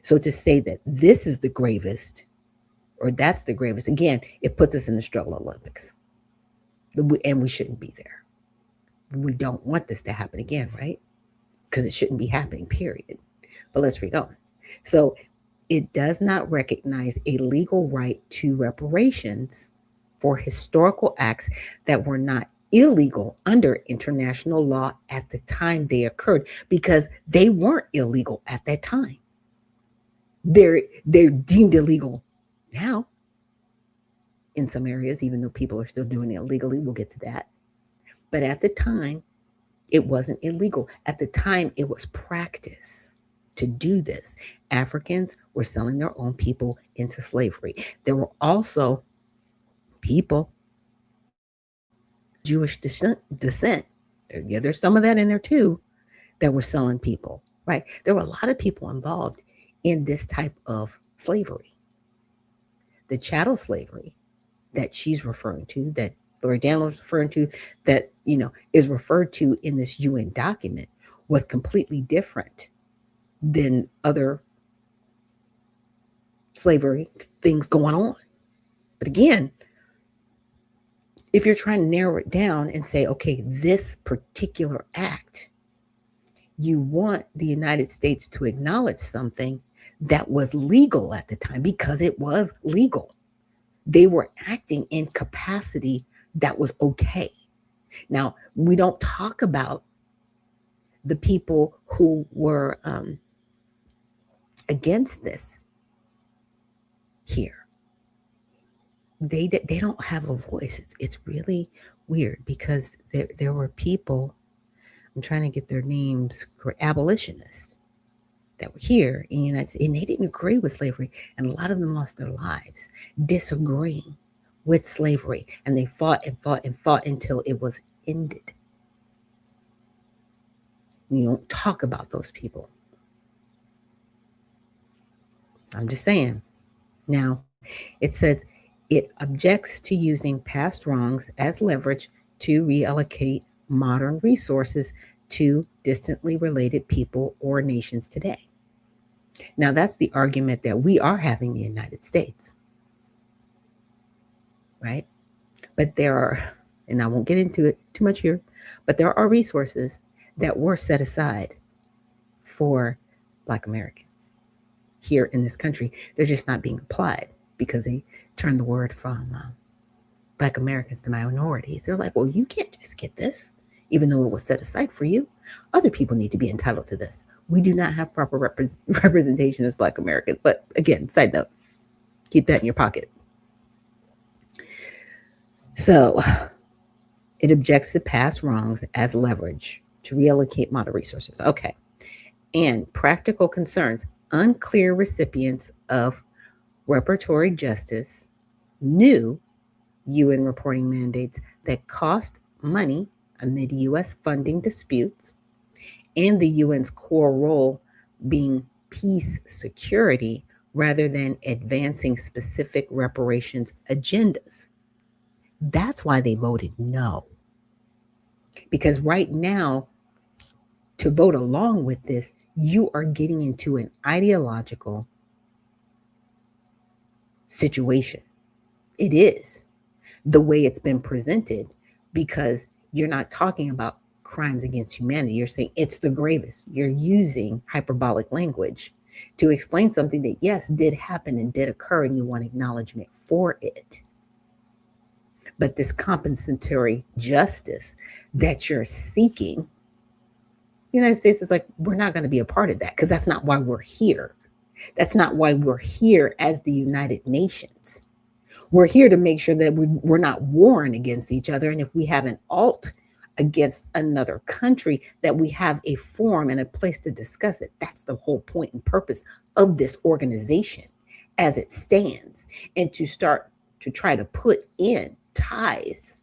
So to say that this is the gravest or that's the gravest, again, it puts us in the struggle Olympics. And we shouldn't be there. We don't want this to happen again, right? Because it shouldn't be happening, period. But let's read on. So it does not recognize a legal right to reparations for historical acts that were not illegal under international law at the time they occurred, because they weren't illegal at that time. They're deemed illegal now in some areas, even though people are still doing it illegally. We'll get to that. But at the time, it wasn't illegal. At the time, it was practice to do this. Africans were selling their own people into slavery. There were also people Jewish descent. Yeah, there's some of that in there too, that were selling people, right? There were a lot of people involved in this type of slavery. The chattel slavery that she's referring to, that Lori Danler's referring to, that, is referred to in this UN document, was completely different than other slavery things going on. But again, if you're trying to narrow it down and say, okay, this particular act, you want the United States to acknowledge something that was legal at the time, because it was legal. They were acting in capacity that was okay. Now, we don't talk about the people who were against this here. They don't have a voice. It's really weird, because there were people, I'm trying to get their names, abolitionists that were here in the United States, and they didn't agree with slavery, and a lot of them lost their lives disagreeing with slavery, and they fought and fought and fought until it was ended. You don't talk about those people. I'm just saying. Now, it says it objects to using past wrongs as leverage to reallocate modern resources to distantly related people or nations today. Now, that's the argument that we are having in the United States, right? But there are, and I won't get into it too much here, but there are resources that were set aside for Black Americans here in this country. They're just not being applied because they turned the word from Black Americans to minorities. They're like, well, you can't just get this, even though it was set aside for you. Other people need to be entitled to this. We do not have proper representation as Black Americans. But again, side note, keep that in your pocket. So it objects to past wrongs as leverage to reallocate modern resources. Okay. And practical concerns, unclear recipients of reparatory justice, new UN reporting mandates that cost money amid U.S. funding disputes, and the UN's core role being peace security rather than advancing specific reparations agendas. That's why they voted no. Because right now, to vote along with this, you are getting into an ideological situation. It is the way it's been presented, because you're not talking about crimes against humanity. You're saying it's the gravest. You're using hyperbolic language to explain something that, yes, did happen and did occur, and you want acknowledgement for it. But this compensatory justice that you're seeking, the United States is like, we're not going to be a part of that, because that's not why we're here. That's not why we're here as the United Nations. We're here to make sure that we're not warring against each other. And if we have an alt against another country, that we have a forum and a place to discuss it. That's the whole point and purpose of this organization as it stands. And to start to try to put in ties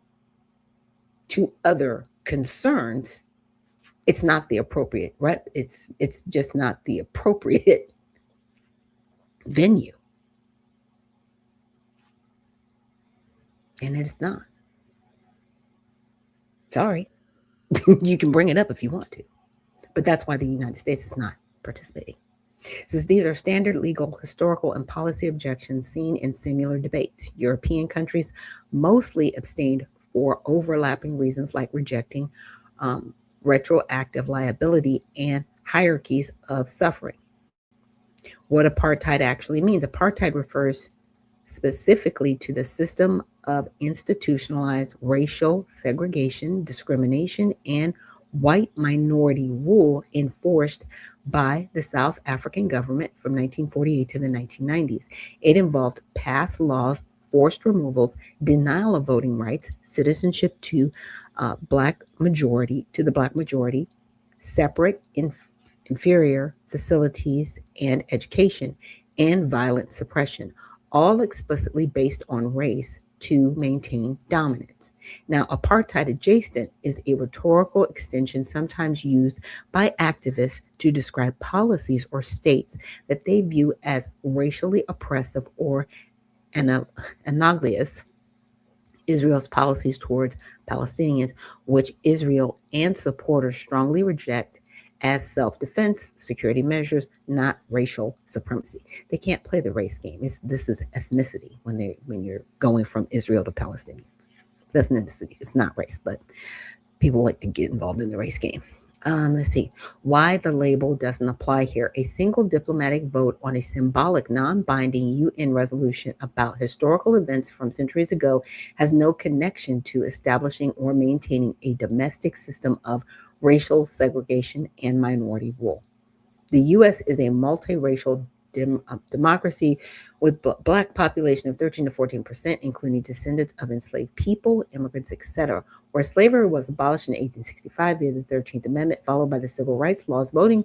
to other concerns, it's not the appropriate, right? It's just not the appropriate venue. And it's not. Sorry. You can bring it up if you want to. But that's why the United States is not participating. Since these are standard legal, historical, and policy objections seen in similar debates, European countries mostly abstained for overlapping reasons like rejecting retroactive liability and hierarchies of suffering. What apartheid actually means: apartheid refers specifically to the system of institutionalized racial segregation, discrimination, and white minority rule enforced by the South African government from 1948 to the 1990s. It involved passed laws, forced removals, denial of voting rights, citizenship to the black majority, separate inferior facilities and education, and violent suppression, all explicitly based on race to maintain dominance. Now, apartheid adjacent is a rhetorical extension sometimes used by activists to describe policies or states that they view as racially oppressive or analogous Israel's policies towards Palestinians, which Israel and supporters strongly reject as self-defense, security measures, not racial supremacy. They can't play the race game. This is ethnicity when you're going from Israel to Palestinians. It's ethnicity. It's not race, but people like to get involved in the race game. Let's see why the label doesn't apply here. A single diplomatic vote on a symbolic, non-binding UN resolution about historical events from centuries ago has no connection to establishing or maintaining a domestic system of racial segregation and minority rule. The U.S. is a multiracial democracy with black population of 13 to 14%, including descendants of enslaved people, immigrants, etc., where slavery was abolished in 1865 via the 13th Amendment, followed by the civil rights laws, voting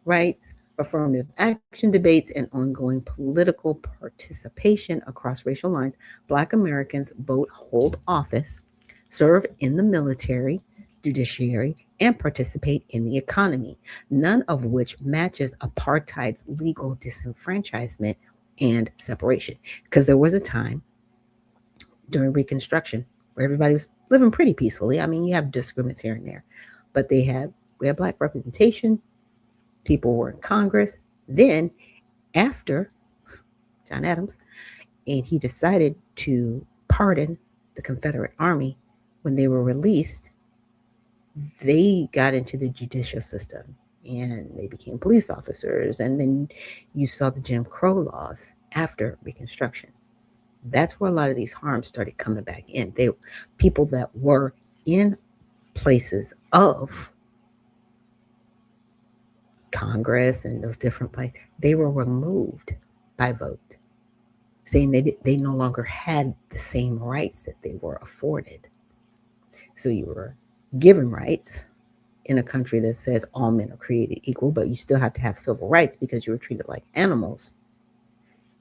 rights, affirmative action debates, and ongoing political participation across racial lines. Black Americans vote, hold office, serve in the military, judiciary, and participate in the economy, none of which matches apartheid's legal disenfranchisement and separation. Because there was a time during Reconstruction where everybody was living pretty peacefully. I mean, you have disagreements here and there, but we had black representation. People were in Congress. Then, after John Adams, and he decided to pardon the Confederate Army when they were released, they got into the judicial system. and they became police officers. And then you saw the Jim Crow laws after Reconstruction. That's where a lot of these harms started coming back in. They people that were in places of Congress and those different places, they were removed by vote, saying they no longer had the same rights that they were afforded. So you were given rights in a country that says all men are created equal, but you still have to have civil rights because you were treated like animals.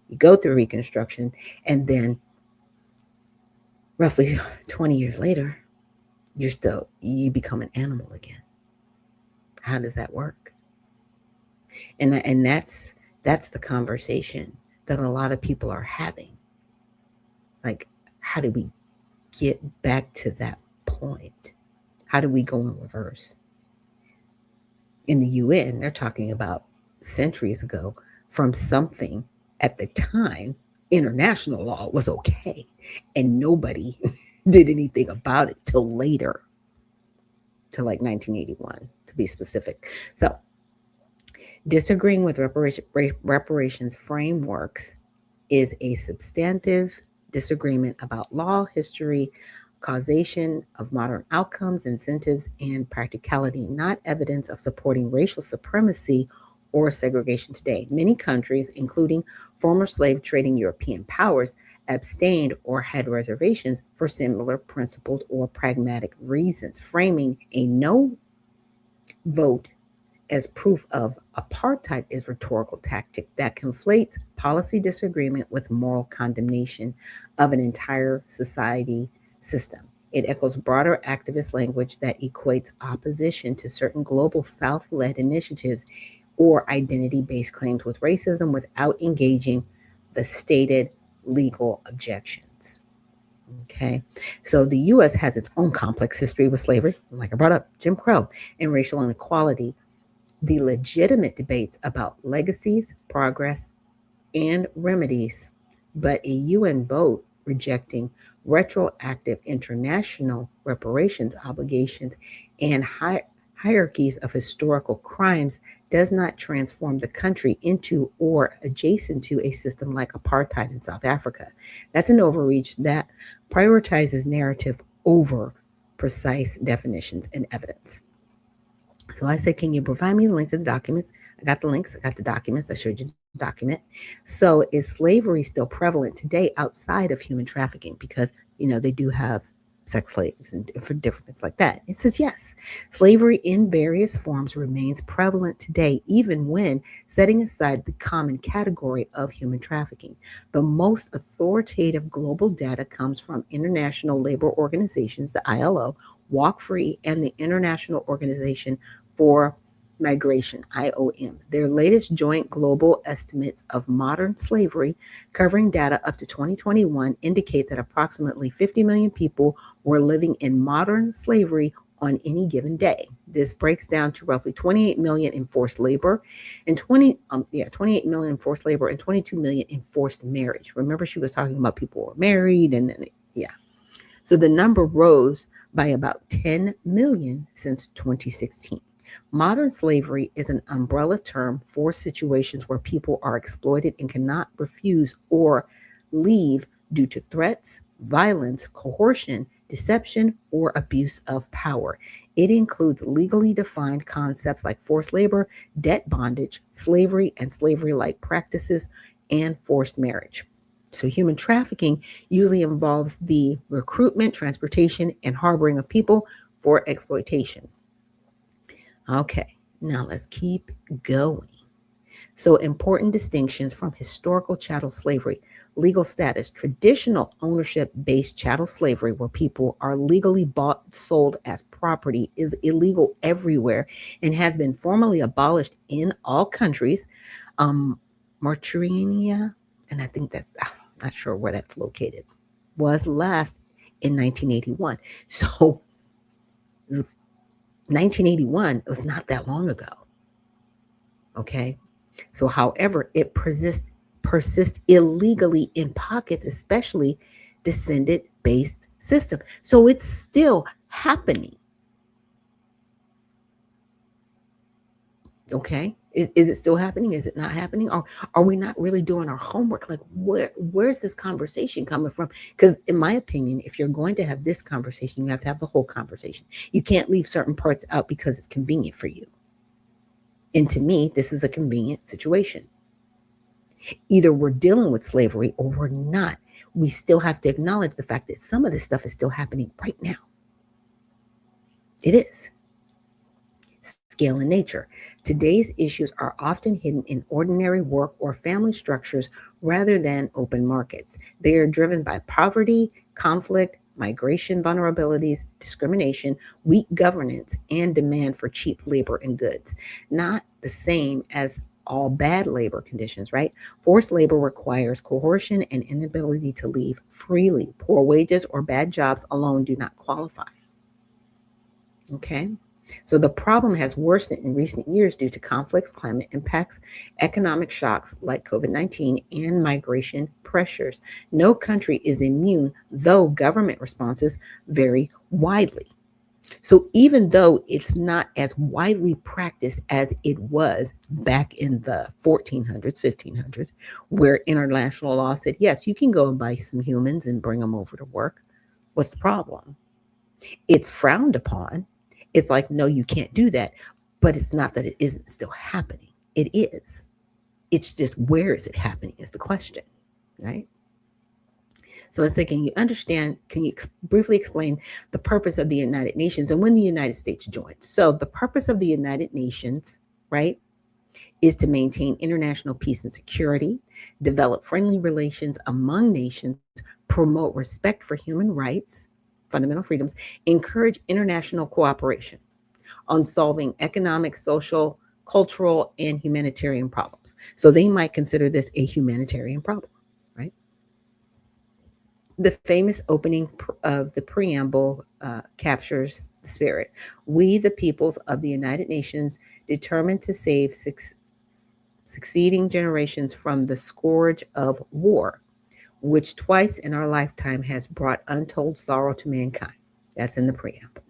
You go through Reconstruction, and then roughly 20 years later, you become an animal again. How does that work? And that's the conversation that a lot of people are having. Like, how do we get back to that point? How do we go in reverse? In the UN, they're talking about centuries ago, from something at the time international law was okay, and nobody did anything about it till later, till like 1981 to be specific. So disagreeing with reparations frameworks is a substantive disagreement about law, history, causation of modern outcomes, incentives, and practicality, not evidence of supporting racial supremacy or segregation today. Many countries, including former slave trading European powers, abstained or had reservations for similar principled or pragmatic reasons, framing a no vote as proof of apartheid is rhetorical tactic that conflates policy disagreement with moral condemnation of an entire society system. It echoes broader activist language that equates opposition to certain global South-led initiatives or identity-based claims with racism without engaging the stated legal objections. Okay, so the U.S. has its own complex history with slavery, like I brought up, Jim Crow, and racial inequality. The legitimate debates about legacies, progress, and remedies, but a UN vote rejecting retroactive international reparations obligations and hierarchies of historical crimes does not transform the country into or adjacent to a system like apartheid in South Africa. That's an overreach that prioritizes narrative over precise definitions and evidence. So I said, can you provide me the link to the documents? I got the links, I got the documents, I showed you the document. So is slavery still prevalent today outside of human trafficking? Because, they do have sex slaves and for different things like that. It says yes. Slavery in various forms remains prevalent today, even when setting aside the common category of human trafficking. The most authoritative global data comes from international labor organizations, the ILO, Walk Free, and the International Organization for Migration, IOM. Their latest joint global estimates of modern slavery, covering data up to 2021, indicate that approximately 50 million people were living in modern slavery on any given day. This breaks down to roughly 28 million in forced labor and 28 million in forced labor and 22 million in forced marriage. Remember, she was talking about people were married and then, yeah. So the number rose by about 10 million since 2016. Modern slavery is an umbrella term for situations where people are exploited and cannot refuse or leave due to threats, violence, coercion, deception, or abuse of power. It includes legally defined concepts like forced labor, debt bondage, slavery, and slavery like practices, and forced marriage. So, human trafficking usually involves the recruitment, transportation, and harboring of people for exploitation. Okay, now let's keep going. So, important distinctions from historical chattel slavery: legal status. Traditional ownership based chattel slavery, where people are legally bought, sold as property, is illegal everywhere and has been formally abolished in all countries. Mauritania, and I think that, I'm not sure where that's located, was last in 1981. So, 1981 was not that long ago. Okay. So, however, it persists illegally in pockets, especially descendant based system. So it's still happening. Okay. Is it still happening? Is it not happening? Or are we not really doing our homework? Like, where's this conversation coming from? Because in my opinion, if you're going to have this conversation, you have to have the whole conversation. You can't leave certain parts out because it's convenient for you. And to me, this is a convenient situation. Either we're dealing with slavery or we're not. We still have to acknowledge the fact that some of this stuff is still happening right now. It is. Scale and nature. Today's issues are often hidden in ordinary work or family structures rather than open markets. They are driven by poverty, conflict, migration vulnerabilities, discrimination, weak governance, and demand for cheap labor and goods. Not the same as all bad labor conditions, right? Forced labor requires coercion and inability to leave freely. Poor wages or bad jobs alone do not qualify. Okay? So the problem has worsened in recent years due to conflicts, climate impacts, economic shocks like COVID-19, and migration pressures. No country is immune, though government responses vary widely. So even though it's not as widely practiced as it was back in the 1400s, 1500s, where international law said, yes, you can go and buy some humans and bring them over to work. What's the problem? It's frowned upon. It's like, no, you can't do that. But it's not that it isn't still happening. It is. It's just, where is it happening is the question, right? So I say, can you briefly explain the purpose of the United Nations and when the United States joined? So the purpose of the United Nations, right, is to maintain international peace and security, develop friendly relations among nations, promote respect for human rights, fundamental freedoms, encourage international cooperation on solving economic, social, cultural, and humanitarian problems. So they might consider this a humanitarian problem, right? The famous opening of the preamble captures the spirit. We, the peoples of the United Nations, determined to save succeeding generations from the scourge of war, which twice in our lifetime has brought untold sorrow to mankind. That's in the preamble.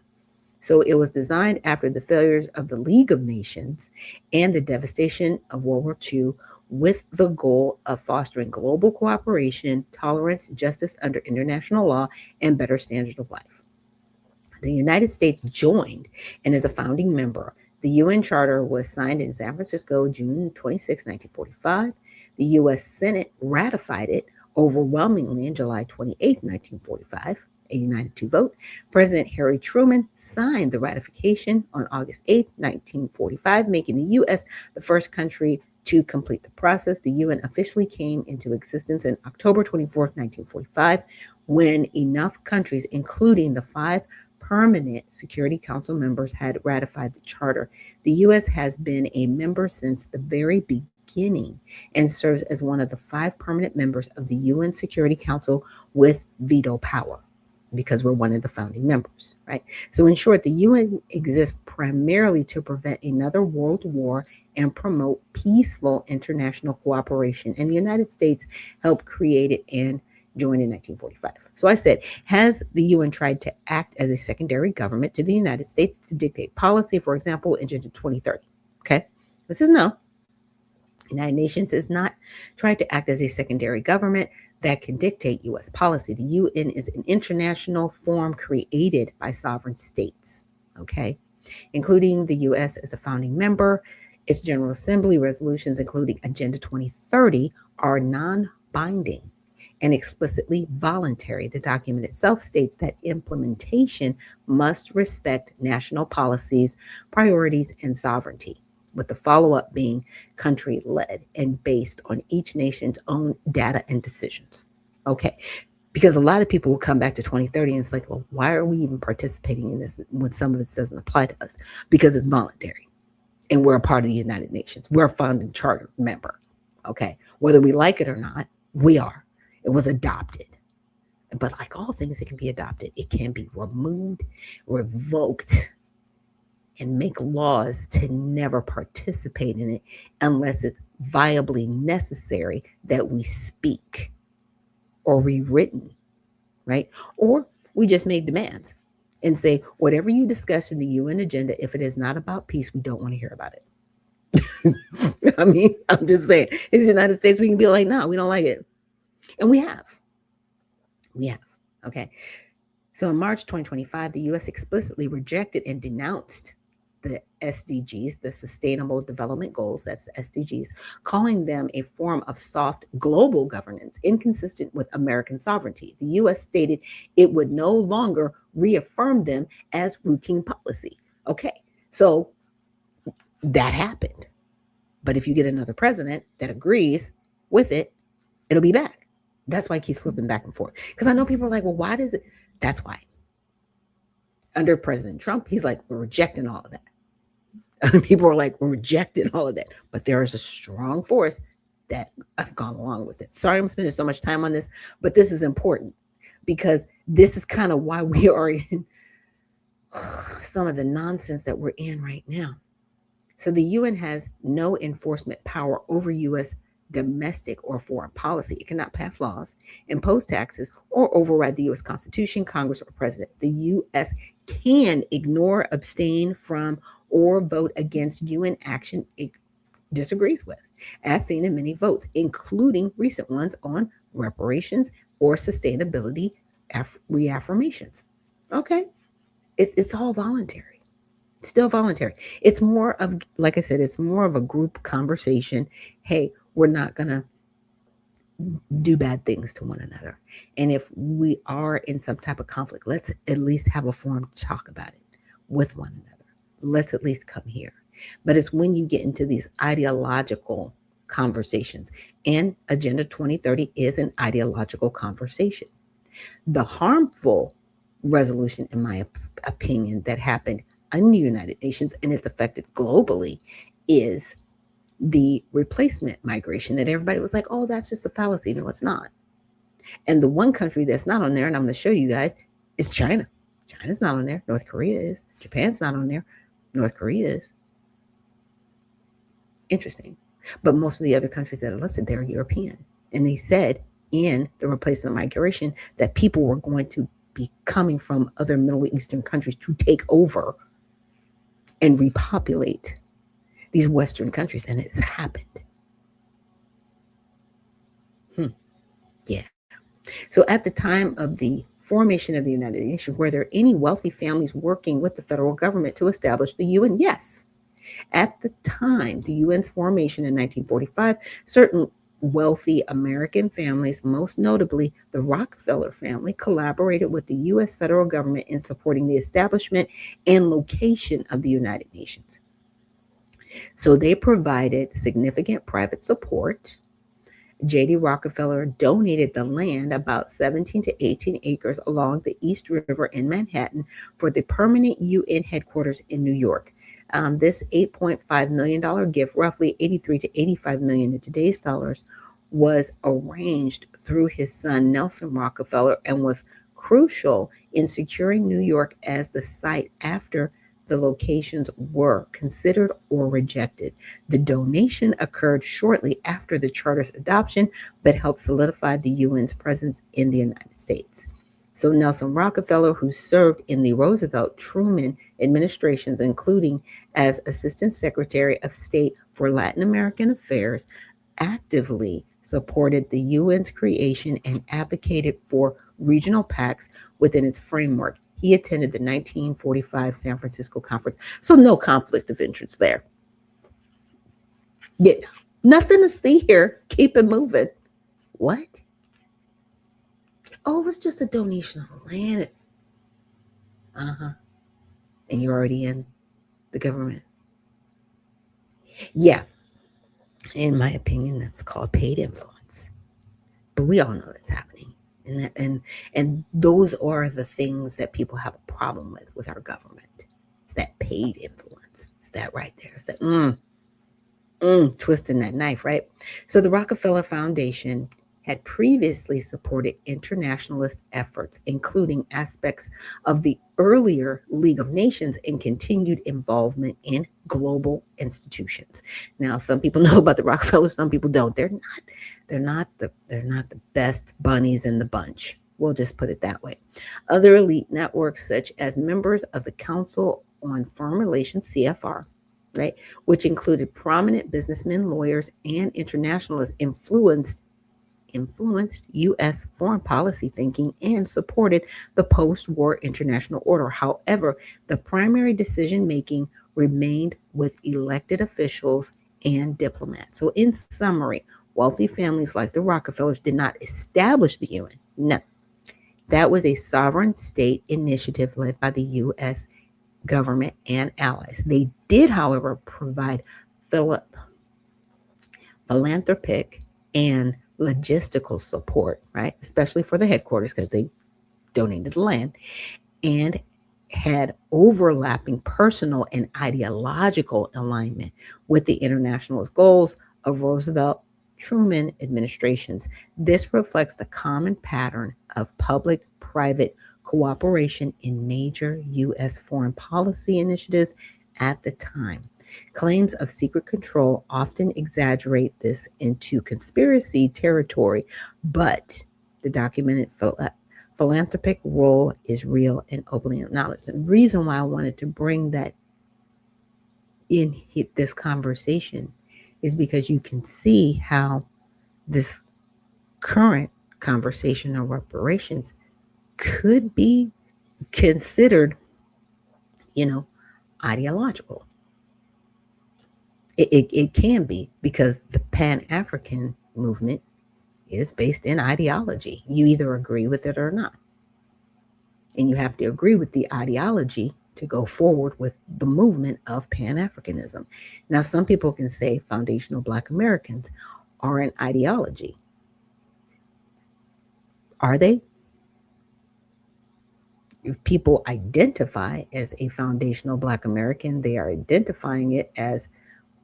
So it was designed after the failures of the League of Nations and the devastation of World War II, with the goal of fostering global cooperation, tolerance, justice under international law, and better standards of life. The United States joined and is a founding member. The UN Charter was signed in San Francisco, June 26, 1945. The U.S. Senate ratified it overwhelmingly on July 28, 1945, a 9-2 vote. President Harry Truman signed the ratification on August 8, 1945, making the U.S. the first country to complete the process. The UN officially came into existence on October 24, 1945, when enough countries, including the 5 permanent Security Council members, had ratified the charter. The U.S. has been a member since the very beginning and serves as one of the 5 permanent members of the UN Security Council with veto power, because we're one of the founding members, right? So in short, the UN exists primarily to prevent another world war and promote peaceful international cooperation. And the United States helped create it and joined in 1945. So I said, has the UN tried to act as a secondary government to the United States to dictate policy, for example, Agenda 2030? Okay, this is no. The United Nations has not tried to act as a secondary government that can dictate U.S. policy. The UN is an international form created by sovereign states, okay, including the U.S. as a founding member. Its General Assembly resolutions, including Agenda 2030, are non-binding and explicitly voluntary. The document itself states that implementation must respect national policies, priorities, and sovereignty, with the follow-up being country-led and based on each nation's own data and decisions. Okay, because a lot of people will come back to 2030 and it's like, well, why are we even participating in this when some of this doesn't apply to us? Because it's voluntary and we're a part of the United Nations. We're a founding charter member, okay? Whether we like it or not, we are. It was adopted. But like all things that can be adopted, it can be removed, revoked, and make laws to never participate in it unless it's viably necessary that we speak or rewritten, right? Or we just make demands and say, whatever you discuss in the UN agenda, if it is not about peace, we don't want to hear about it. I mean, I'm just saying, it's the United States. We can be like, no, we don't like it. And we have. We have. Okay. So in March 2025, the US explicitly rejected and denounced the SDGs, the Sustainable Development Goals, that's the SDGs, calling them a form of soft global governance inconsistent with American sovereignty. The US stated it would no longer reaffirm them as routine policy. Okay, so that happened. But if you get another president that agrees with it, it'll be back. That's why I keep slipping back and forth. Because I know people are like, well, why does it? That's why. Under President Trump, he's like, we're rejecting all of that. Other people are like, we're rejecting all of that. But there is a strong force that have gone along with it. Sorry I'm spending so much time on this, but this is important because this is kind of why we are in some of the nonsense that we're in right now. So the UN has no enforcement power over U.S. domestic or foreign policy. It cannot pass laws, impose taxes, or override the U.S. Constitution, Congress, or President. The U.S. can ignore, abstain from, or vote against UN action it disagrees with, as seen in many votes, including recent ones on reparations or sustainability reaffirmations. Okay, it's all voluntary. Still voluntary. It's more of, like I said, it's more of a group conversation. Hey, we're not going to do bad things to one another. And if we are in some type of conflict, let's at least have a forum to talk about it with one another. Let's at least come here. But it's when you get into these ideological conversations, and Agenda 2030 is an ideological conversation. The harmful resolution, in my opinion, that happened in the United Nations and it's affected globally is the replacement migration that everybody was like, oh, that's just a fallacy. No, it's not. And the one country that's not on there, and I'm going to show you guys, is China. China's not on there. North Korea is. Japan's not on there. North Korea is. Interesting. But most of the other countries that are listed there are European. And they said in the replacement migration that people were going to be coming from other Middle Eastern countries to take over and repopulate these Western countries, and it's happened. Yeah. So at the time of the formation of the United Nations, were there any wealthy families working with the federal government to establish the UN? Yes. At the time, the UN's formation in 1945, certain wealthy American families, most notably the Rockefeller family, collaborated with the U.S. federal government in supporting the establishment and location of the United Nations. So they provided significant private support. J.D. Rockefeller donated the land, about 17 to 18 acres along the East River in Manhattan, for the permanent UN headquarters in New York. This $8.5 million gift, roughly 83 to 85 million in today's dollars, was arranged through his son Nelson Rockefeller and was crucial in securing New York as the site after the locations were considered or rejected. The donation occurred shortly after the charter's adoption, but helped solidify the UN's presence in the United States. So Nelson Rockefeller, who served in the Roosevelt Truman administrations, including as Assistant Secretary of State for Latin American Affairs, actively supported the UN's creation and advocated for regional pacts within its framework. He attended the 1945 San Francisco conference. So no conflict of interest there. Yeah, nothing to see here. Keep it moving. What? Oh, it was just a donation of land. And you're already in the government. Yeah. In my opinion, that's called paid influence. But we all know that's happening. And those are the things that people have a problem with our government. It's that paid influence. It's that right there. It's that twisting that knife, right? So the Rockefeller Foundation had previously supported internationalist efforts, including aspects of the earlier League of Nations and continued involvement in global institutions. Now, some people know about the Rockefellers, some people don't. They're not the best bunnies in the bunch. We'll just put it that way. Other elite networks, such as members of the Council on Foreign Relations, CFR, right? Which included prominent businessmen, lawyers, and internationalists influenced U.S. foreign policy thinking and supported the post war international order. However, the primary decision making remained with elected officials and diplomats. So, in summary, wealthy families like the Rockefellers did not establish the UN. No, that was a sovereign state initiative led by the U.S. government and allies. They did, however, provide philanthropic and logistical support, right? Especially for the headquarters because they donated the land and had overlapping personal and ideological alignment with the internationalist goals of Roosevelt Truman administrations. This reflects the common pattern of public private cooperation in major U.S. foreign policy initiatives at the time. Claims of secret control often exaggerate this into conspiracy territory, but the documented philanthropic role is real and openly acknowledged. The reason why I wanted to bring that in this conversation is because you can see how this current conversation of reparations could be considered, ideological. It can be because the Pan African movement is based in ideology. You either agree with it or not. And you have to agree with the ideology to go forward with the movement of Pan Africanism. Now, some people can say foundational Black Americans are an ideology. Are they? If people identify as a foundational Black American, they are identifying it as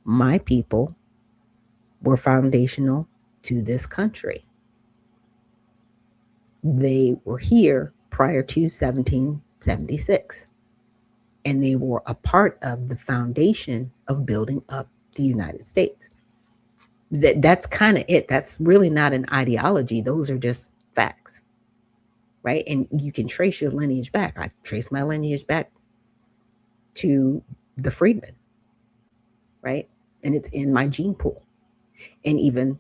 my people were foundational to this country. They were here prior to 1776, and they were a part of the foundation of building up the United States. That's kind of it. That's really not an ideology. Those are just facts, right? And you can trace your lineage back. I trace my lineage back to the freedmen, right? And it's in my gene pool. And even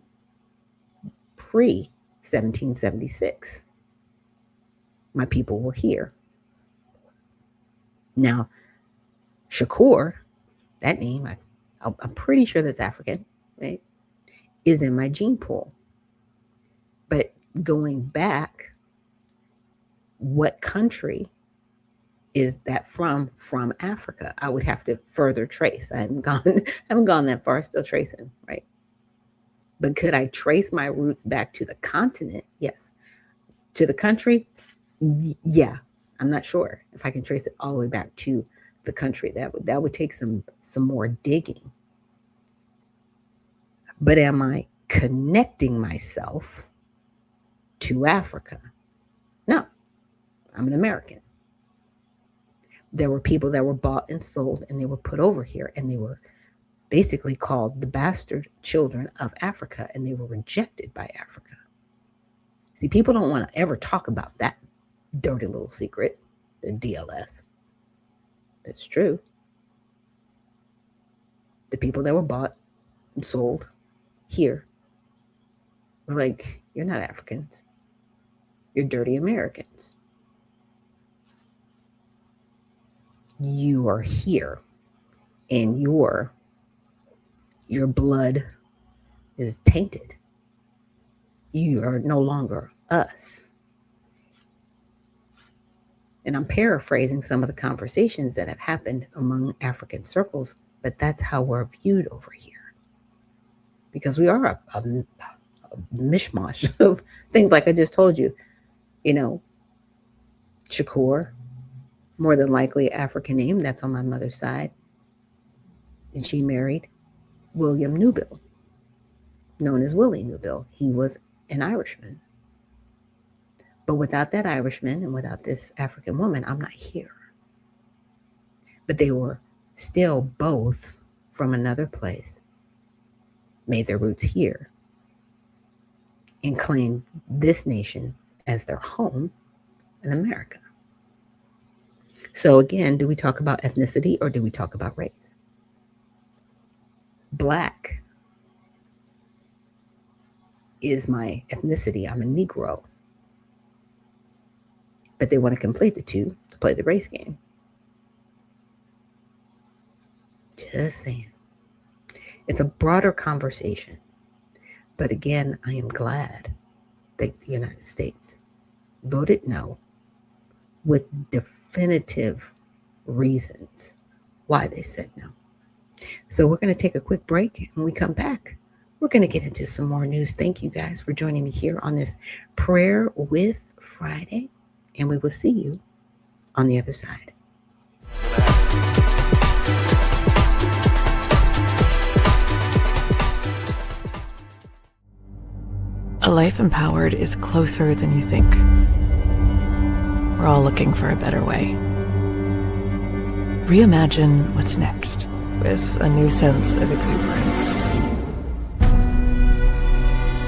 pre 1776, my people were here. Now, Shakur, that name, I'm pretty sure that's African, right, is in my gene pool. But going back, what country is that from Africa? I would have to further trace. I haven't gone that far, still tracing, right? But could I trace my roots back to the continent? Yes. To the country? Yeah. I'm not sure if I can trace it all the way back to the country. That would take some more digging. But am I connecting myself to Africa? No. I'm an American. There were people that were bought and sold, and they were put over here, and they were basically called the bastard children of Africa, and they were rejected by Africa. See, people don't want to ever talk about that dirty little secret, the DLS. That's true. The people that were bought and sold here were like, you're not Africans. You're dirty Americans. You are here, and your blood is tainted. You are no longer us. And I'm paraphrasing some of the conversations that have happened among African circles, but that's how we're viewed over here. Because we are a mishmash of things like I just told you. Shakur, more than likely African name, that's on my mother's side. And she married William Newbill, known as Willie Newbill. He was an Irishman. But without that Irishman and without this African woman, I'm not here. But they were still both from another place, made their roots here, and claimed this nation as their home in America. So again, do we talk about ethnicity or do we talk about race? Black is my ethnicity. I'm a Negro. But they want to conflate the two to play the race game. Just saying. It's a broader conversation. But again, I am glad that the United States voted no with definitive reasons why they said no. So we're going to take a quick break. When we come back, we're going to get into some more news. Thank you guys for joining me here on this Prayer with Friday. And we will see you on the other side. A life empowered is closer than you think. We're all looking for a better way. Reimagine what's next with a new sense of exuberance.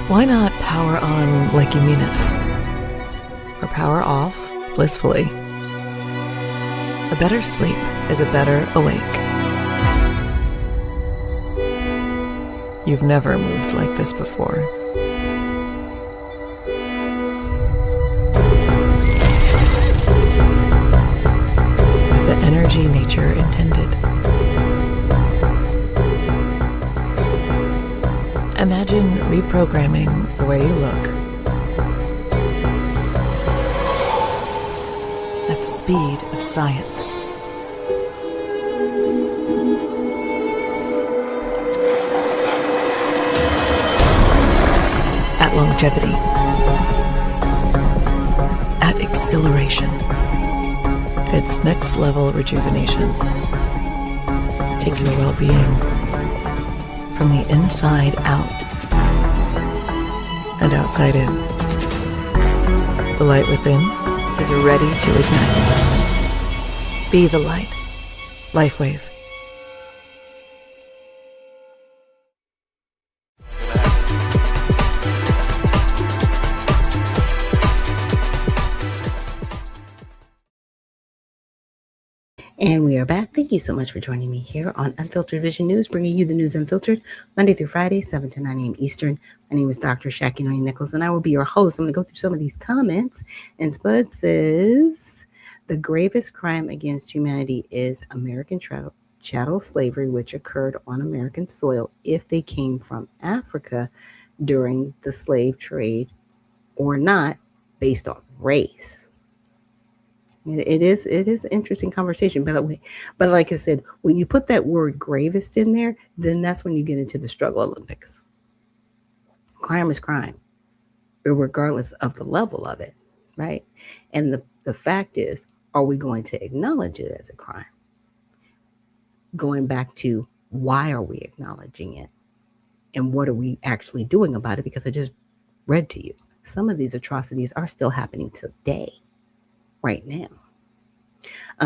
Why not power on like you mean it? Or power off blissfully? A better sleep is a better awake. You've never moved like this before. With the energy nature intended. Imagine reprogramming the way you look at the speed of science. At longevity. At exhilaration. It's next level rejuvenation. Taking your well-being from the inside out and outside in. The light within is ready to ignite. Be the light. LifeWave. And we are back. Thank you so much for joining me here on Unfiltered Vision News, bringing you the news unfiltered, Monday through Friday, 7 to 9 a.m. Eastern. My name is Dr. Ashaki Noni Nichols, and I will be your host. I'm going to go through some of these comments. And Spud says, the gravest crime against humanity is American chattel slavery, which occurred on American soil if they came from Africa during the slave trade or not, based on race. It is an interesting conversation, but like I said, when you put that word gravest in there, then that's when you get into the struggle Olympics. Crime is crime, regardless of the level of it, right? And the fact is, are we going to acknowledge it as a crime? Going back to why are we acknowledging it? And what are we actually doing about it? Because I just read to you, some of these atrocities are still happening today. Right now.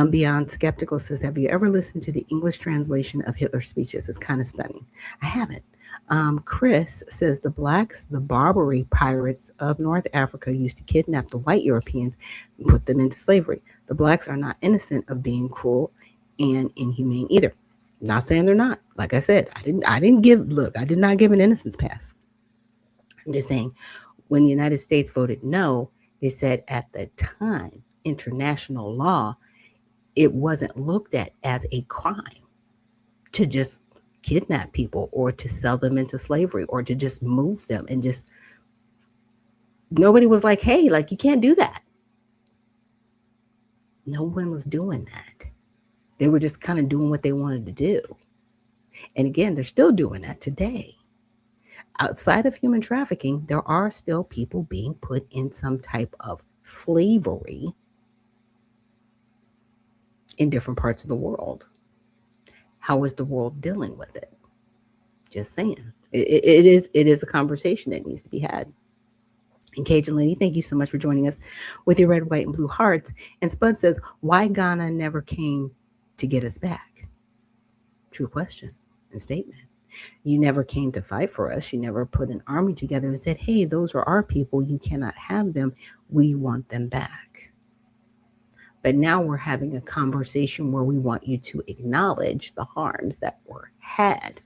Beyond Skeptical says, have you ever listened to the English translation of Hitler's speeches? It's kind of stunning. I haven't. Chris says, the blacks, the Barbary pirates of North Africa used to kidnap the white Europeans and put them into slavery. The blacks are not innocent of being cruel and inhumane either. Not saying they're not. Like I said, I did not give an innocence pass. I'm just saying, when the United States voted no, they said at the time, international law, it wasn't looked at as a crime to just kidnap people or to sell them into slavery or to just move them and just, nobody was like, hey, like you can't do that. No one was doing that. They were just kind of doing what they wanted to do. And again, they're still doing that today. Outside of human trafficking, there are still people being put in some type of slavery in different parts of the world. How is the world dealing with it? Just saying. It is a conversation that needs to be had. And Cajun Lady, thank you so much for joining us with your red, white, and blue hearts. And Spud says, why Ghana never came to get us back? True question and statement. You never came to fight for us. You never put an army together and said, hey, those are our people. You cannot have them. We want them back. But now we're having a conversation where we want you to acknowledge the harms that were had.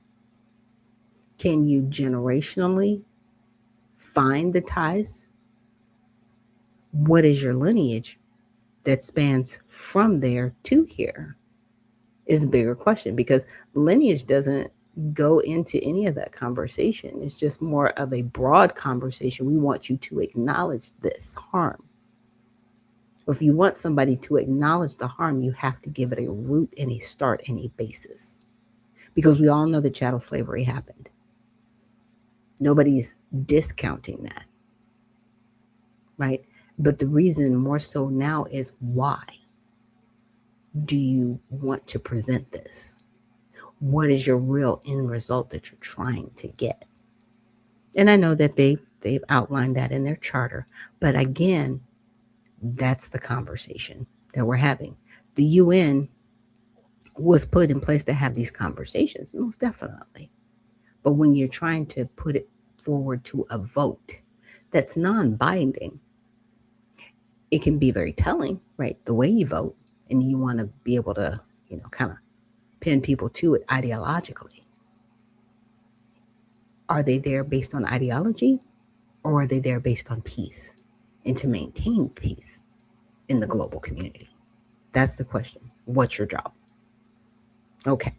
Can you generationally find the ties? What is your lineage that spans from there to here? Is a bigger question, because lineage doesn't go into any of that conversation. It's just more of a broad conversation. We want you to acknowledge this harm. If you want somebody to acknowledge the harm, you have to give it a root and a start and a basis. Because we all know that chattel slavery happened. Nobody's discounting that, right? But the reason more so now is, why do you want to present this? What is your real end result that you're trying to get? And I know that they've outlined that in their charter, but again, that's the conversation that we're having. The UN was put in place to have these conversations, most definitely. But when you're trying to put it forward to a vote that's non-binding, it can be very telling, right? The way you vote, and you want to be able to, kind of pin people to it ideologically. Are they there based on ideology, or are they there based on peace and to maintain peace in the global community? That's the question. What's your job? Okay.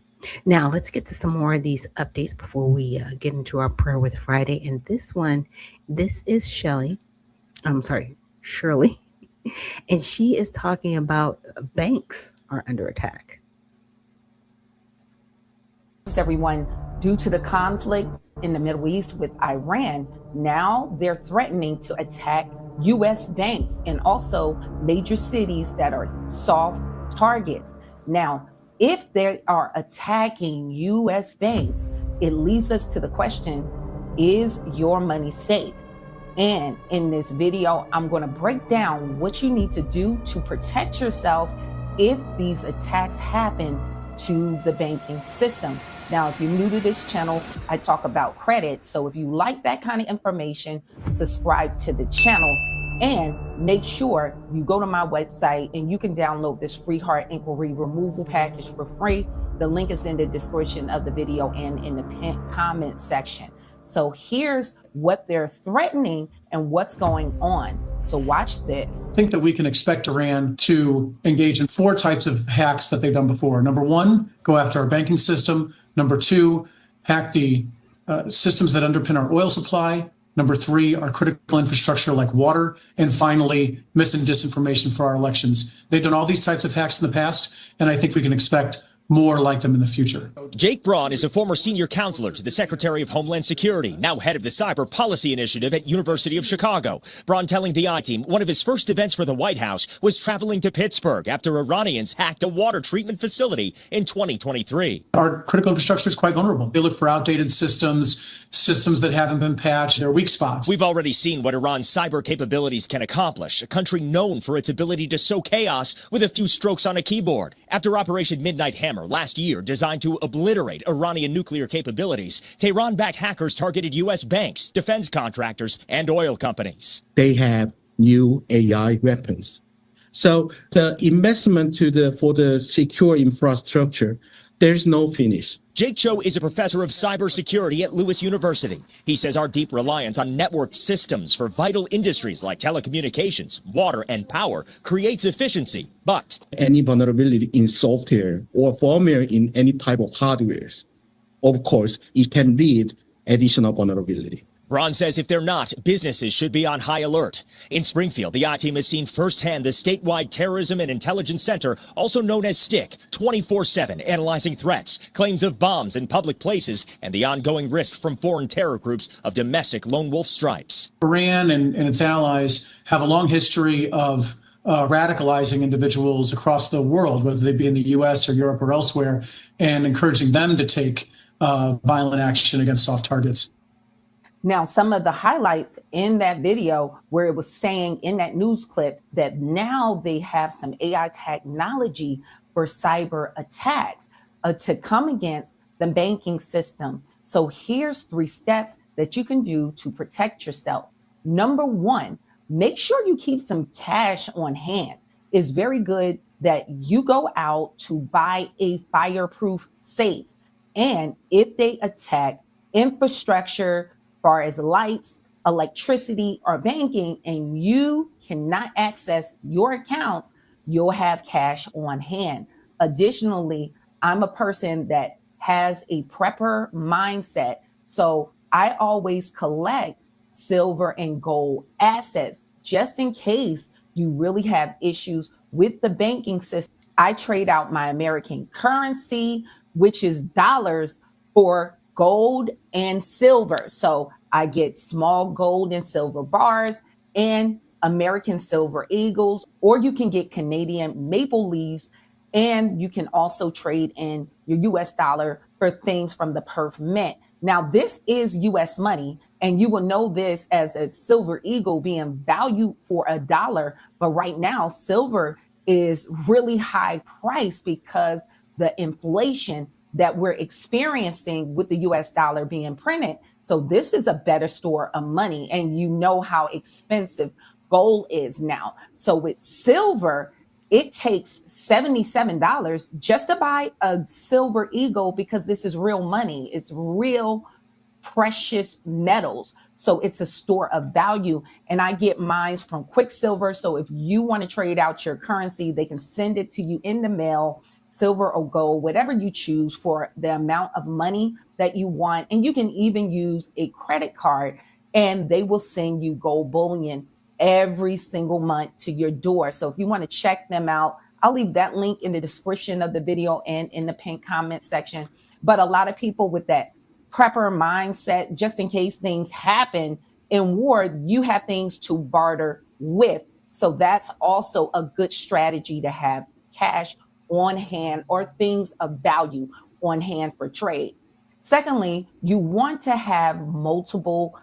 Now let's get to some more of these updates before we get into our prayer with Friday. And this is Shirley. And she is talking about banks are under attack. Everyone, due to the conflict in the Middle East with Iran, now they're threatening to attack U.S. banks and also major cities that are soft targets. Now, if they are attacking U.S. banks, it leads us to the question, is your money safe? And in this video, I'm going to break down what you need to do to protect yourself if these attacks happen to the banking system. Now, if you're new to this channel, I talk about credit. So if you like that kind of information, subscribe to the channel and make sure you go to my website and you can download this free heart inquiry removal package for free. The link is in the description of the video and in the pinned comment section. So here's what they're threatening and what's going on. So watch this. I think that we can expect Iran to engage in 4 types of hacks that they've done before. Number 1, go after our banking system. Number 2, hack the systems that underpin our oil supply. Number 3, our critical infrastructure like water. And finally, mis and disinformation for our elections. They've done all these types of hacks in the past, and I think we can expect more like them in the future. Jake Braun is a former senior counselor to the Secretary of Homeland Security, now head of the Cyber Policy Initiative at University of Chicago. Braun telling the I-Team one of his first events for the White House was traveling to Pittsburgh after Iranians hacked a water treatment facility in 2023. Our critical infrastructure is quite vulnerable. They look for outdated systems that haven't been patched. They're weak spots. We've already seen what Iran's cyber capabilities can accomplish, a country known for its ability to sow chaos with a few strokes on a keyboard. After Operation Midnight Hammer last year, designed to obliterate Iranian nuclear capabilities, Tehran-backed hackers targeted U.S. banks, defense contractors, and oil companies. They have new AI weapons. So the investment for the secure infrastructure, there's no finish. Jake Cho is a professor of cybersecurity at Lewis University. He says our deep reliance on networked systems for vital industries like telecommunications, water, and power creates efficiency. But any vulnerability in software or firmware in any type of hardware, of course, it can lead additional vulnerability. Braun says if they're not, businesses should be on high alert. In Springfield, the I-Team has seen firsthand the statewide Terrorism and Intelligence Center, also known as STIC, 24/7 analyzing threats, claims of bombs in public places, and the ongoing risk from foreign terror groups of domestic lone wolf strikes. Iran and its allies have a long history of radicalizing individuals across the world, whether they be in the U.S. or Europe or elsewhere, and encouraging them to take violent action against soft targets. Now, some of the highlights in that video where it was saying in that news clip that now they have some AI technology for cyber attacks to come against the banking system. So here's 3 steps that you can do to protect yourself. Number 1, make sure you keep some cash on hand. It's very good that you go out to buy a fireproof safe. And if they attack infrastructure, far as lights, electricity, or banking, and you cannot access your accounts, you'll have cash on hand. Additionally, I'm a person that has a prepper mindset. So I always collect silver and gold assets just in case you really have issues with the banking system. I trade out my American currency, which is dollars, for gold and silver. So I get small gold and silver bars and American silver eagles, or you can get Canadian maple leaves, and you can also trade in your US dollar for things from the Perth Mint. Now, this is US money, and you will know this as a silver eagle being valued for $1. But right now, silver is really high price because the inflation that we're experiencing with the US dollar being printed. So this is a better store of money. And you know how expensive gold is now. So with silver, it takes $77 just to buy a silver eagle because this is real money. It's real precious metals. So it's a store of value. And I get mine from Quicksilver. So if you want to trade out your currency, they can send it to you in the mail, silver or gold, whatever you choose for the amount of money that you want. And you can even use a credit card and they will send you gold bullion every single month to your door. So if you want to check them out, I'll leave that link in the description of the video and in the pinned comment section. But a lot of people with that prepper mindset, just in case things happen in war, you have things to barter with. So that's also a good strategy to have cash on hand or things of value on hand for trade. Secondly, you want to have multiple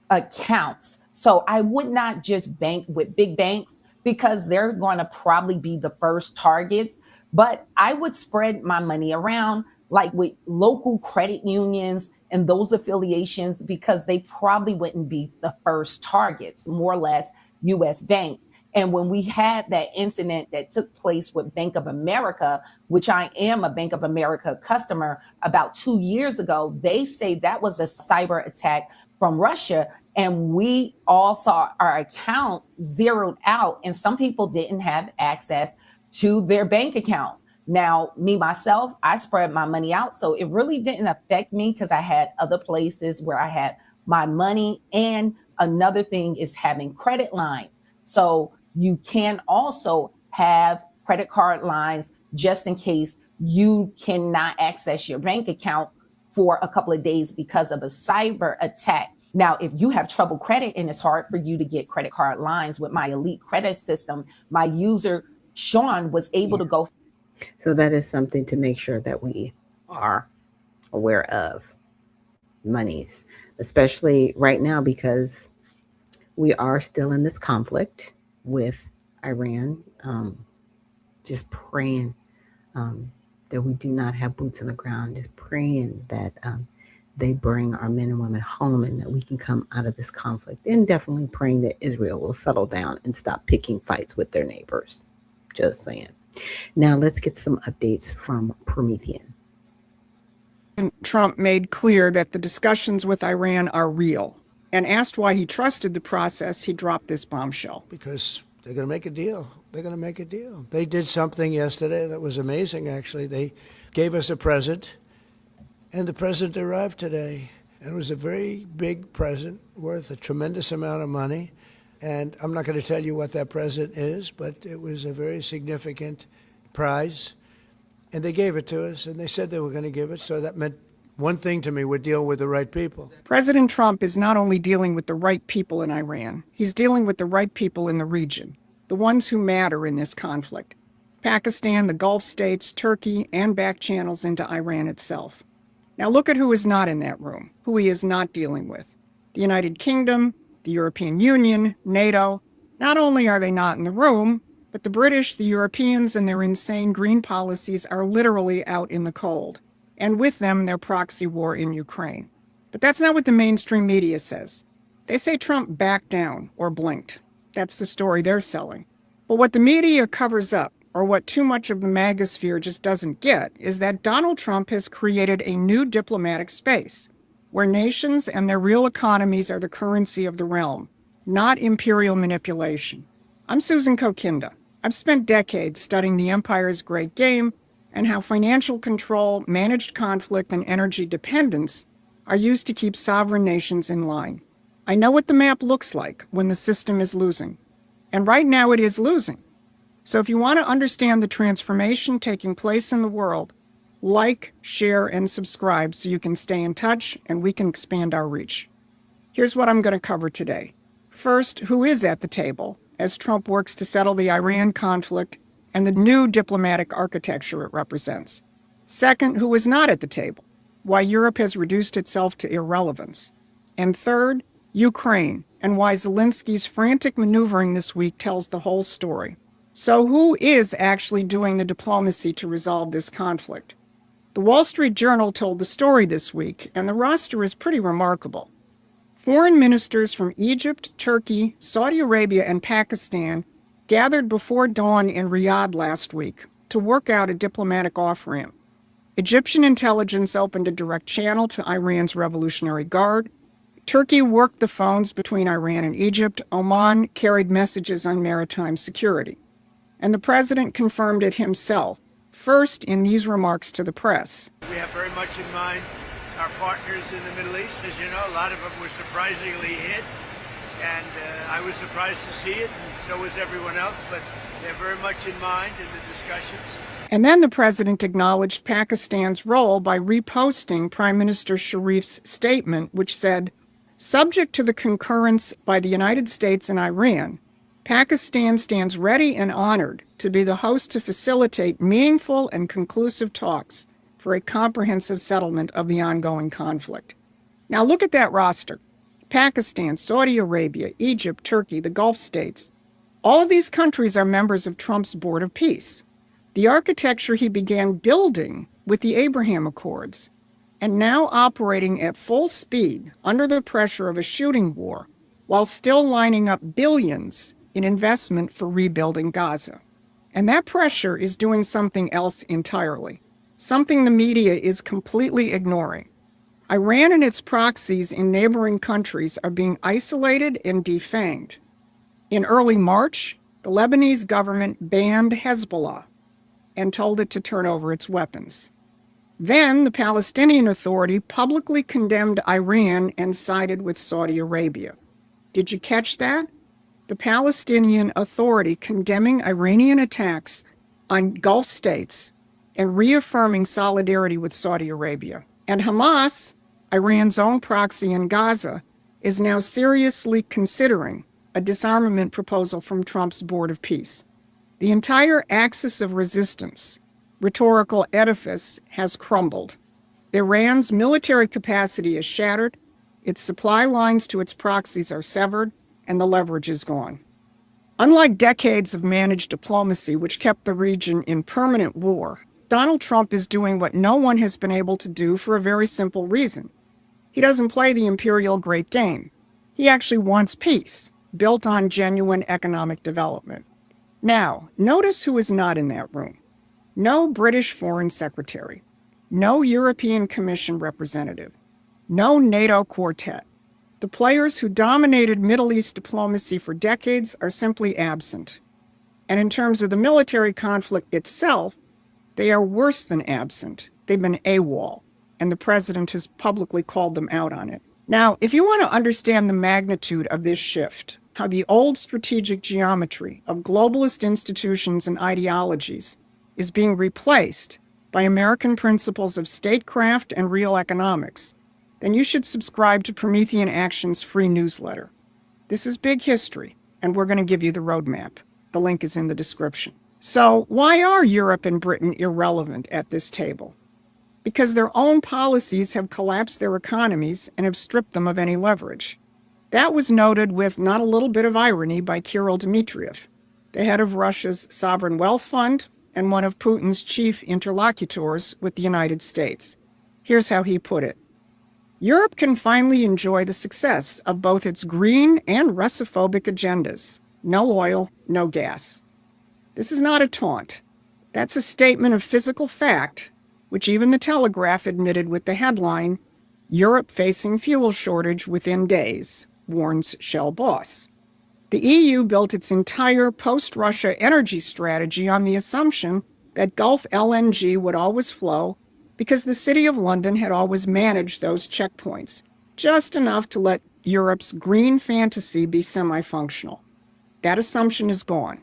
accounts. So I would not just bank with big banks because they're going to probably be the first targets, but I would spread my money around like with local credit unions and those affiliations because they probably wouldn't be the first targets, more or less US banks. And when we had that incident that took place with Bank of America, which I am a Bank of America customer, about 2 years ago, they say that was a cyber attack from Russia. And we all saw our accounts zeroed out and some people didn't have access to their bank accounts. Now, me, myself, I spread my money out. So it really didn't affect me because I had other places where I had my money. And another thing is having credit lines. So you can also have credit card lines just in case you cannot access your bank account for a couple of days because of a cyber attack. Now, if you have trouble credit and it's hard for you to get credit card lines with my elite credit system, my user, Sean, was able to go. So that is something to make sure that we are aware of monies, especially right now, because we are still in this conflict with Iran. Just praying that we do not have boots on the ground, just praying that they bring our men and women home and that we can come out of this conflict, and definitely praying that Israel will settle down and stop picking fights with their neighbors. Just saying. Now let's get some updates from Promethean. Trump made clear that the discussions with Iran are real, and asked why he trusted the process, he dropped this bombshell. Because they're going to make a deal. They're going to make a deal. They did something yesterday that was amazing, actually. They gave us a present, and the present arrived today. And it was a very big present worth a tremendous amount of money. And I'm not going to tell you what that present is, but it was a very significant prize. And they gave it to us, and they said they were going to give it. So that meant one thing to me: we're dealing with the right people. President Trump is not only dealing with the right people in Iran, he's dealing with the right people in the region, the ones who matter in this conflict: Pakistan, the Gulf states, Turkey, and back channels into Iran itself. Now look at who is not in that room, who he is not dealing with. The United Kingdom, the European Union, NATO. Not only are they not in the room, but the British, the Europeans, and their insane green policies are literally out in the cold. And with them, their proxy war in Ukraine. But that's not what the mainstream media says. They say Trump backed down or blinked. That's the story they're selling. But what the media covers up, or what too much of the magosphere just doesn't get, is that Donald Trump has created a new diplomatic space, where nations and their real economies are the currency of the realm, not imperial manipulation. I'm Susan Kokinda. I've spent decades studying the empire's great game and how financial control, managed conflict, and energy dependence are used to keep sovereign nations in line. I know what the map looks like when the system is losing. And right now it is losing. So if you want to understand the transformation taking place in the world, like, share, and subscribe so you can stay in touch and we can expand our reach. Here's what I'm going to cover today. First, who is at the table as Trump works to settle the Iran conflict and the new diplomatic architecture it represents. Second, who is not at the table, why Europe has reduced itself to irrelevance. And third, Ukraine, and why Zelensky's frantic maneuvering this week tells the whole story. So who is actually doing the diplomacy to resolve this conflict? The Wall Street Journal told the story this week, and the roster is pretty remarkable. Foreign ministers from Egypt, Turkey, Saudi Arabia, and Pakistan gathered before dawn in Riyadh last week to work out a diplomatic off-ramp. Egyptian intelligence opened a direct channel to Iran's Revolutionary Guard. Turkey worked the phones between Iran and Egypt. Oman carried messages on maritime security. And the president confirmed it himself, first in these remarks to the press. We have very much in mind our partners in the Middle East. As you know, a lot of them were surprisingly hit, and I was surprised to see it, and so was everyone else, but they're very much in mind in the discussions. And then the president acknowledged Pakistan's role by reposting Prime Minister Sharif's statement, which said, subject to the concurrence by the United States and Iran, Pakistan stands ready and honored to be the host to facilitate meaningful and conclusive talks for a comprehensive settlement of the ongoing conflict. Now look at that roster. Pakistan, Saudi Arabia, Egypt, Turkey, the Gulf states. All of these countries are members of Trump's Board of Peace, the architecture he began building with the Abraham Accords, and now operating at full speed under the pressure of a shooting war, while still lining up billions in investment for rebuilding Gaza. And that pressure is doing something else entirely, something the media is completely ignoring. Iran and its proxies in neighboring countries are being isolated and defanged. In early March, the Lebanese government banned Hezbollah and told it to turn over its weapons. Then the Palestinian Authority publicly condemned Iran and sided with Saudi Arabia. Did you catch that? The Palestinian Authority condemning Iranian attacks on Gulf states and reaffirming solidarity with Saudi Arabia. And Hamas, Iran's own proxy in Gaza, is now seriously considering a disarmament proposal from Trump's Board of Peace. The entire axis of resistance, rhetorical edifice, has crumbled. Iran's military capacity is shattered, its supply lines to its proxies are severed, and the leverage is gone. Unlike decades of managed diplomacy, which kept the region in permanent war, Donald Trump is doing what no one has been able to do for a very simple reason. He doesn't play the imperial great game. He actually wants peace, built on genuine economic development. Now, notice who is not in that room. No British Foreign Secretary, no European Commission representative, no NATO quartet. The players who dominated Middle East diplomacy for decades are simply absent. And in terms of the military conflict itself, they are worse than absent. They've been AWOL, and the president has publicly called them out on it. Now, if you want to understand the magnitude of this shift, how the old strategic geometry of globalist institutions and ideologies is being replaced by American principles of statecraft and real economics, then you should subscribe to Promethean Action's free newsletter. This is big history, and we're going to give you the roadmap. The link is in the description. So why are Europe and Britain irrelevant at this table? Because their own policies have collapsed their economies and have stripped them of any leverage. That was noted with not a little bit of irony by Kirill Dmitriev, the head of Russia's Sovereign Wealth Fund and one of Putin's chief interlocutors with the United States. Here's how he put it. Europe can finally enjoy the success of both its green and Russophobic agendas. No oil, no gas. This is not a taunt. That's a statement of physical fact, which even the Telegraph admitted with the headline, Europe facing fuel shortage within days, warns Shell boss. The EU built its entire post-Russia energy strategy on the assumption that Gulf LNG would always flow because the City of London had always managed those checkpoints, just enough to let Europe's green fantasy be semi-functional. That assumption is gone.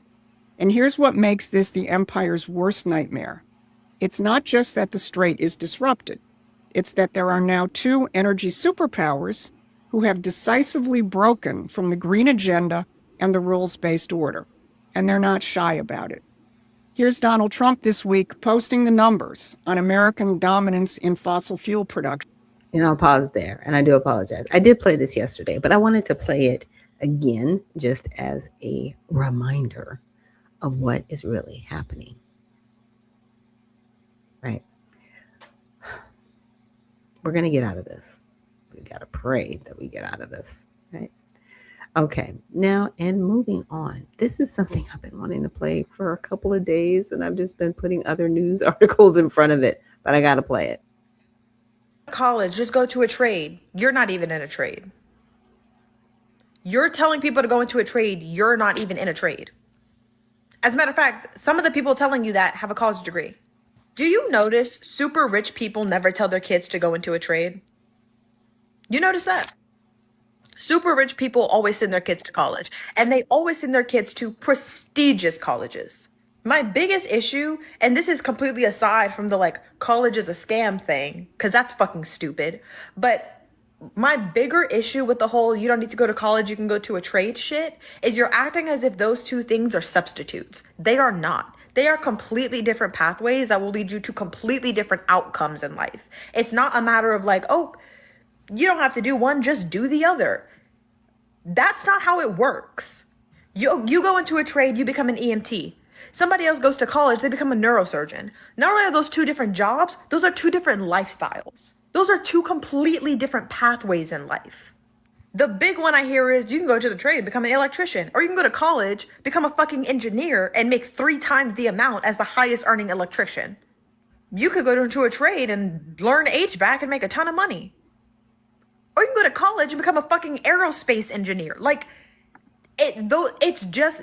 And here's what makes this the empire's worst nightmare. It's not just that the strait is disrupted. It's that there are now two energy superpowers who have decisively broken from the green agenda and the rules-based order, and they're not shy about it. Here's Donald Trump this week posting the numbers on American dominance in fossil fuel production. And I'll pause there, and I do apologize. I did play this yesterday, but I wanted to play it again just as a reminder of what is really happening. Right? We're going to get out of this. We got to pray that we get out of this, right? Okay, now, and moving on. This is something I've been wanting to play for a couple of days, and I've just been putting other news articles in front of it, but I got to play it. College, just go to a trade. You're not even in a trade. You're telling people to go into a trade. You're not even in a trade. As a matter of fact, some of the people telling you that have a college degree. Do you notice super rich people never tell their kids to go into a trade? You notice that? Super rich people always send their kids to college, and they always send their kids to prestigious colleges. My biggest issue, and this is completely aside from the like college is a scam thing, because that's fucking stupid, but my bigger issue with the whole you don't need to go to college, you can go to a trade shit, is you're acting as if those two things are substitutes. They are not. They are completely different pathways that will lead you to completely different outcomes in life. It's not a matter of like, oh, you don't have to do one, just do the other. That's not how it works. You go into a trade, you become an EMT. Somebody else goes to college, they become a neurosurgeon. Not only are those two different jobs, those are two different lifestyles. Those are two completely different pathways in life. The big one I hear is you can go to the trade and become an electrician, or you can go to college, become a fucking engineer, and make 3 times the amount as the highest earning electrician. You could go into a trade and learn HVAC and make a ton of money. Or you can go to college and become a fucking aerospace engineer. Like, it's just,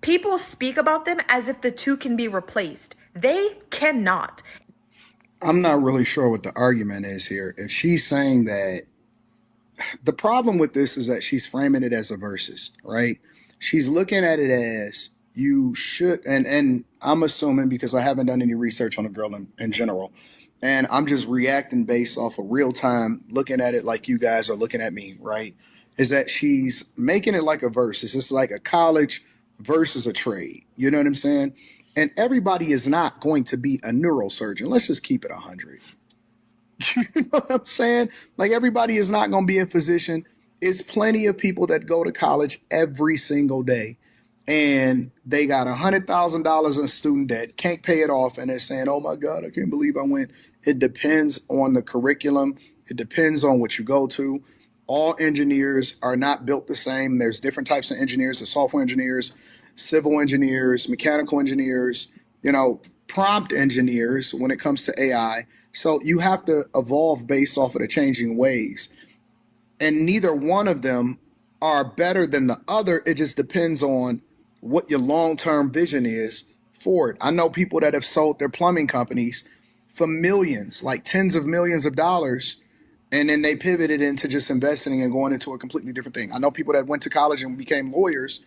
people speak about them as if the two can be replaced. They cannot. I'm not really sure what the argument is here. If she's saying that, the problem with this is that she's framing it as a versus, right? She's looking at it as you should, and I'm assuming because I haven't done any research on the girl in general, and I'm just reacting based off of real time, looking at it like you guys are looking at me, right? Is that she's making it like a versus. It's like a college versus a trade. You know what I'm saying? And everybody is not going to be a neurosurgeon. Let's just keep it 100. You know what I'm saying? Like, everybody is not going to be a physician. It's plenty of people that go to college every single day and they got $100,000 in student debt, can't pay it off, and they're saying, oh my God, I can't believe I went. It depends on the curriculum. It depends on what you go to. All engineers are not built the same. There's different types of engineers, the software engineers, civil engineers, mechanical engineers, prompt engineers when it comes to AI. So you have to evolve based off of the changing ways. And neither one of them are better than the other. It just depends on what your long-term vision is for it. I know people that have sold their plumbing companies for millions, like tens of millions of dollars, and then they pivoted into just investing and going into a completely different thing. I know people that went to college and became lawyers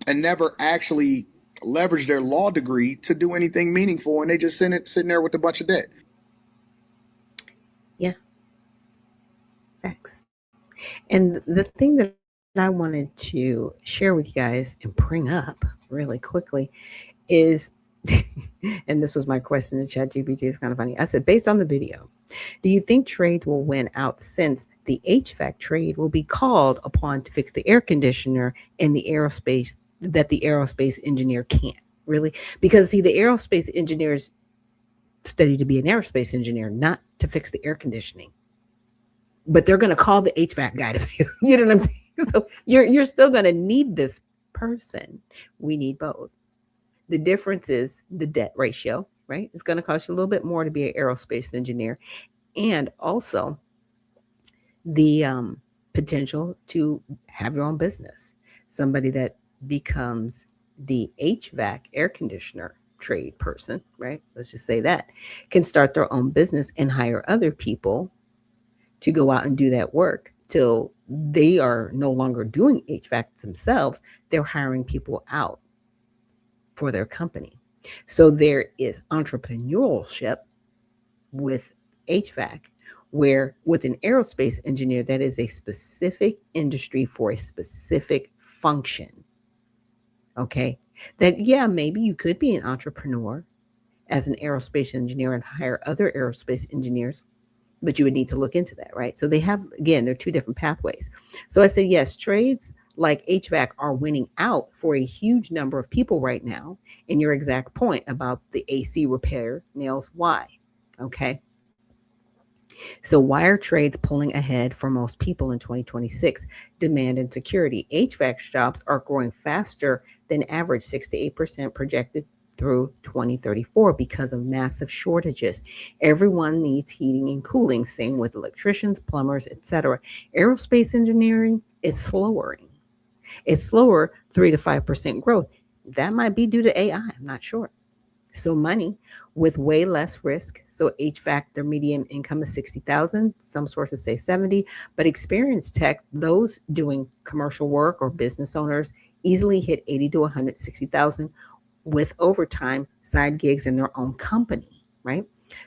and never actually leveraged their law degree to do anything meaningful, and they just sitting there with a bunch of debt. Yeah. Facts. And the thing that I wanted to share with you guys and bring up really quickly is, and this was my question to ChatGPT, it's kind of funny. I said, based on the video, do you think trades will win out since the HVAC trade will be called upon to fix the air conditioner in the aerospace that the aerospace engineer can't? Really? Because see, the aerospace engineers study to be an aerospace engineer, not to fix the air conditioning. But they're going to call the HVAC guy to fix, you know what I'm saying? So you're still going to need this person. We need both. The difference is the debt ratio, right? It's going to cost you a little bit more to be an aerospace engineer. And also, the potential to have your own business. Somebody that becomes the HVAC air conditioner trade person, right? Let's just say that, can start their own business and hire other people to go out and do that work till they are no longer doing HVAC themselves. They're hiring people out for their company. So there is entrepreneurship with HVAC, where with an aerospace engineer, that is a specific industry for a specific function. Okay. That, yeah, maybe you could be an entrepreneur as an aerospace engineer and hire other aerospace engineers, but you would need to look into that, right? So they have, again, they're two different pathways. So I said, yes, trades like HVAC are winning out for a huge number of people right now. And your exact point about the AC repair nails why. Okay. So why are trades pulling ahead for most people in 2026? Demand and security. HVAC jobs are growing faster than average, 6 to 8% projected through 2034 because of massive shortages. Everyone needs heating and cooling, same with electricians, plumbers, etc. Aerospace engineering is slowing. It's slower, 3 to 5% growth. That might be due to AI, I'm not sure. So money with way less risk. So HVAC, their median income is 60,000. Some sources say 70, but experienced tech, those doing commercial work or business owners, easily hit 80 to 160,000 with overtime, side gigs, in their own company, right?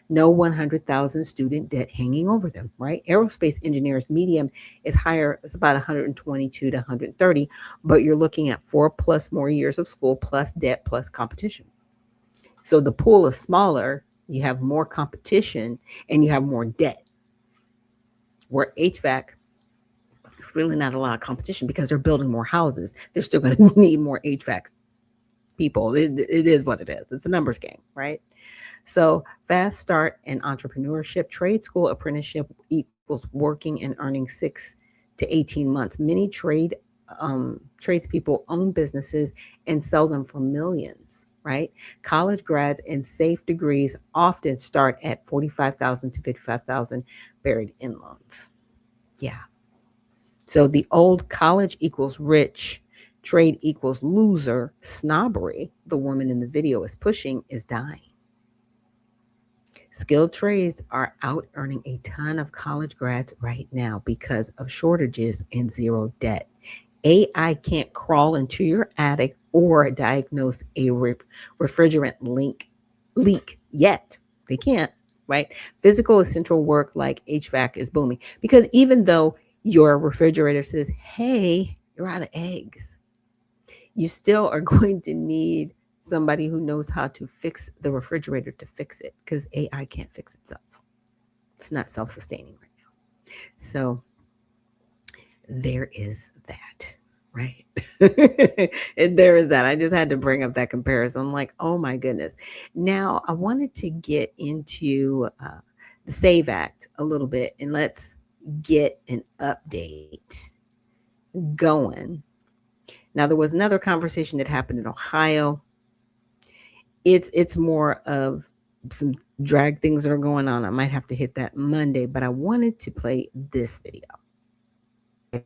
No 100,000 student debt hanging over them, right? Aerospace engineers medium is higher, it's about 122 to 130, but you're looking at 4+ more years of school plus debt plus competition. So the pool is smaller, you have more competition, and you have more debt. Where HVAC, there's really not a lot of competition because they're building more houses. They're still going to need more HVAC people. It is what it is. It's a numbers game, right? So fast start and entrepreneurship, trade school apprenticeship equals working and earning 6 to 18 months. Many tradespeople own businesses and sell them for millions, right? College grads and safe degrees often start at 45,000 to 55,000, buried in loans. Yeah. So the old college equals rich, trade equals loser snobbery the woman in the video is pushing is dying. Skilled trades are out earning a ton of college grads right now because of shortages and zero debt. AI can't crawl into your attic or diagnose a refrigerant leak yet. They can't, right? Physical essential work like HVAC is booming because even though your refrigerator says, hey, you're out of eggs, you still are going to need somebody who knows how to fix the refrigerator to fix it because AI can't fix itself. It's not self-sustaining right now. So there is that, right? And there is that. I just had to bring up that comparison. I'm like, oh my goodness. Now I wanted to get into the SAVE Act a little bit, and let's get an update going. Now there was another conversation that happened in Ohio. It's more of some drag things that are going on. I might have to hit that Monday, but I wanted to play this video.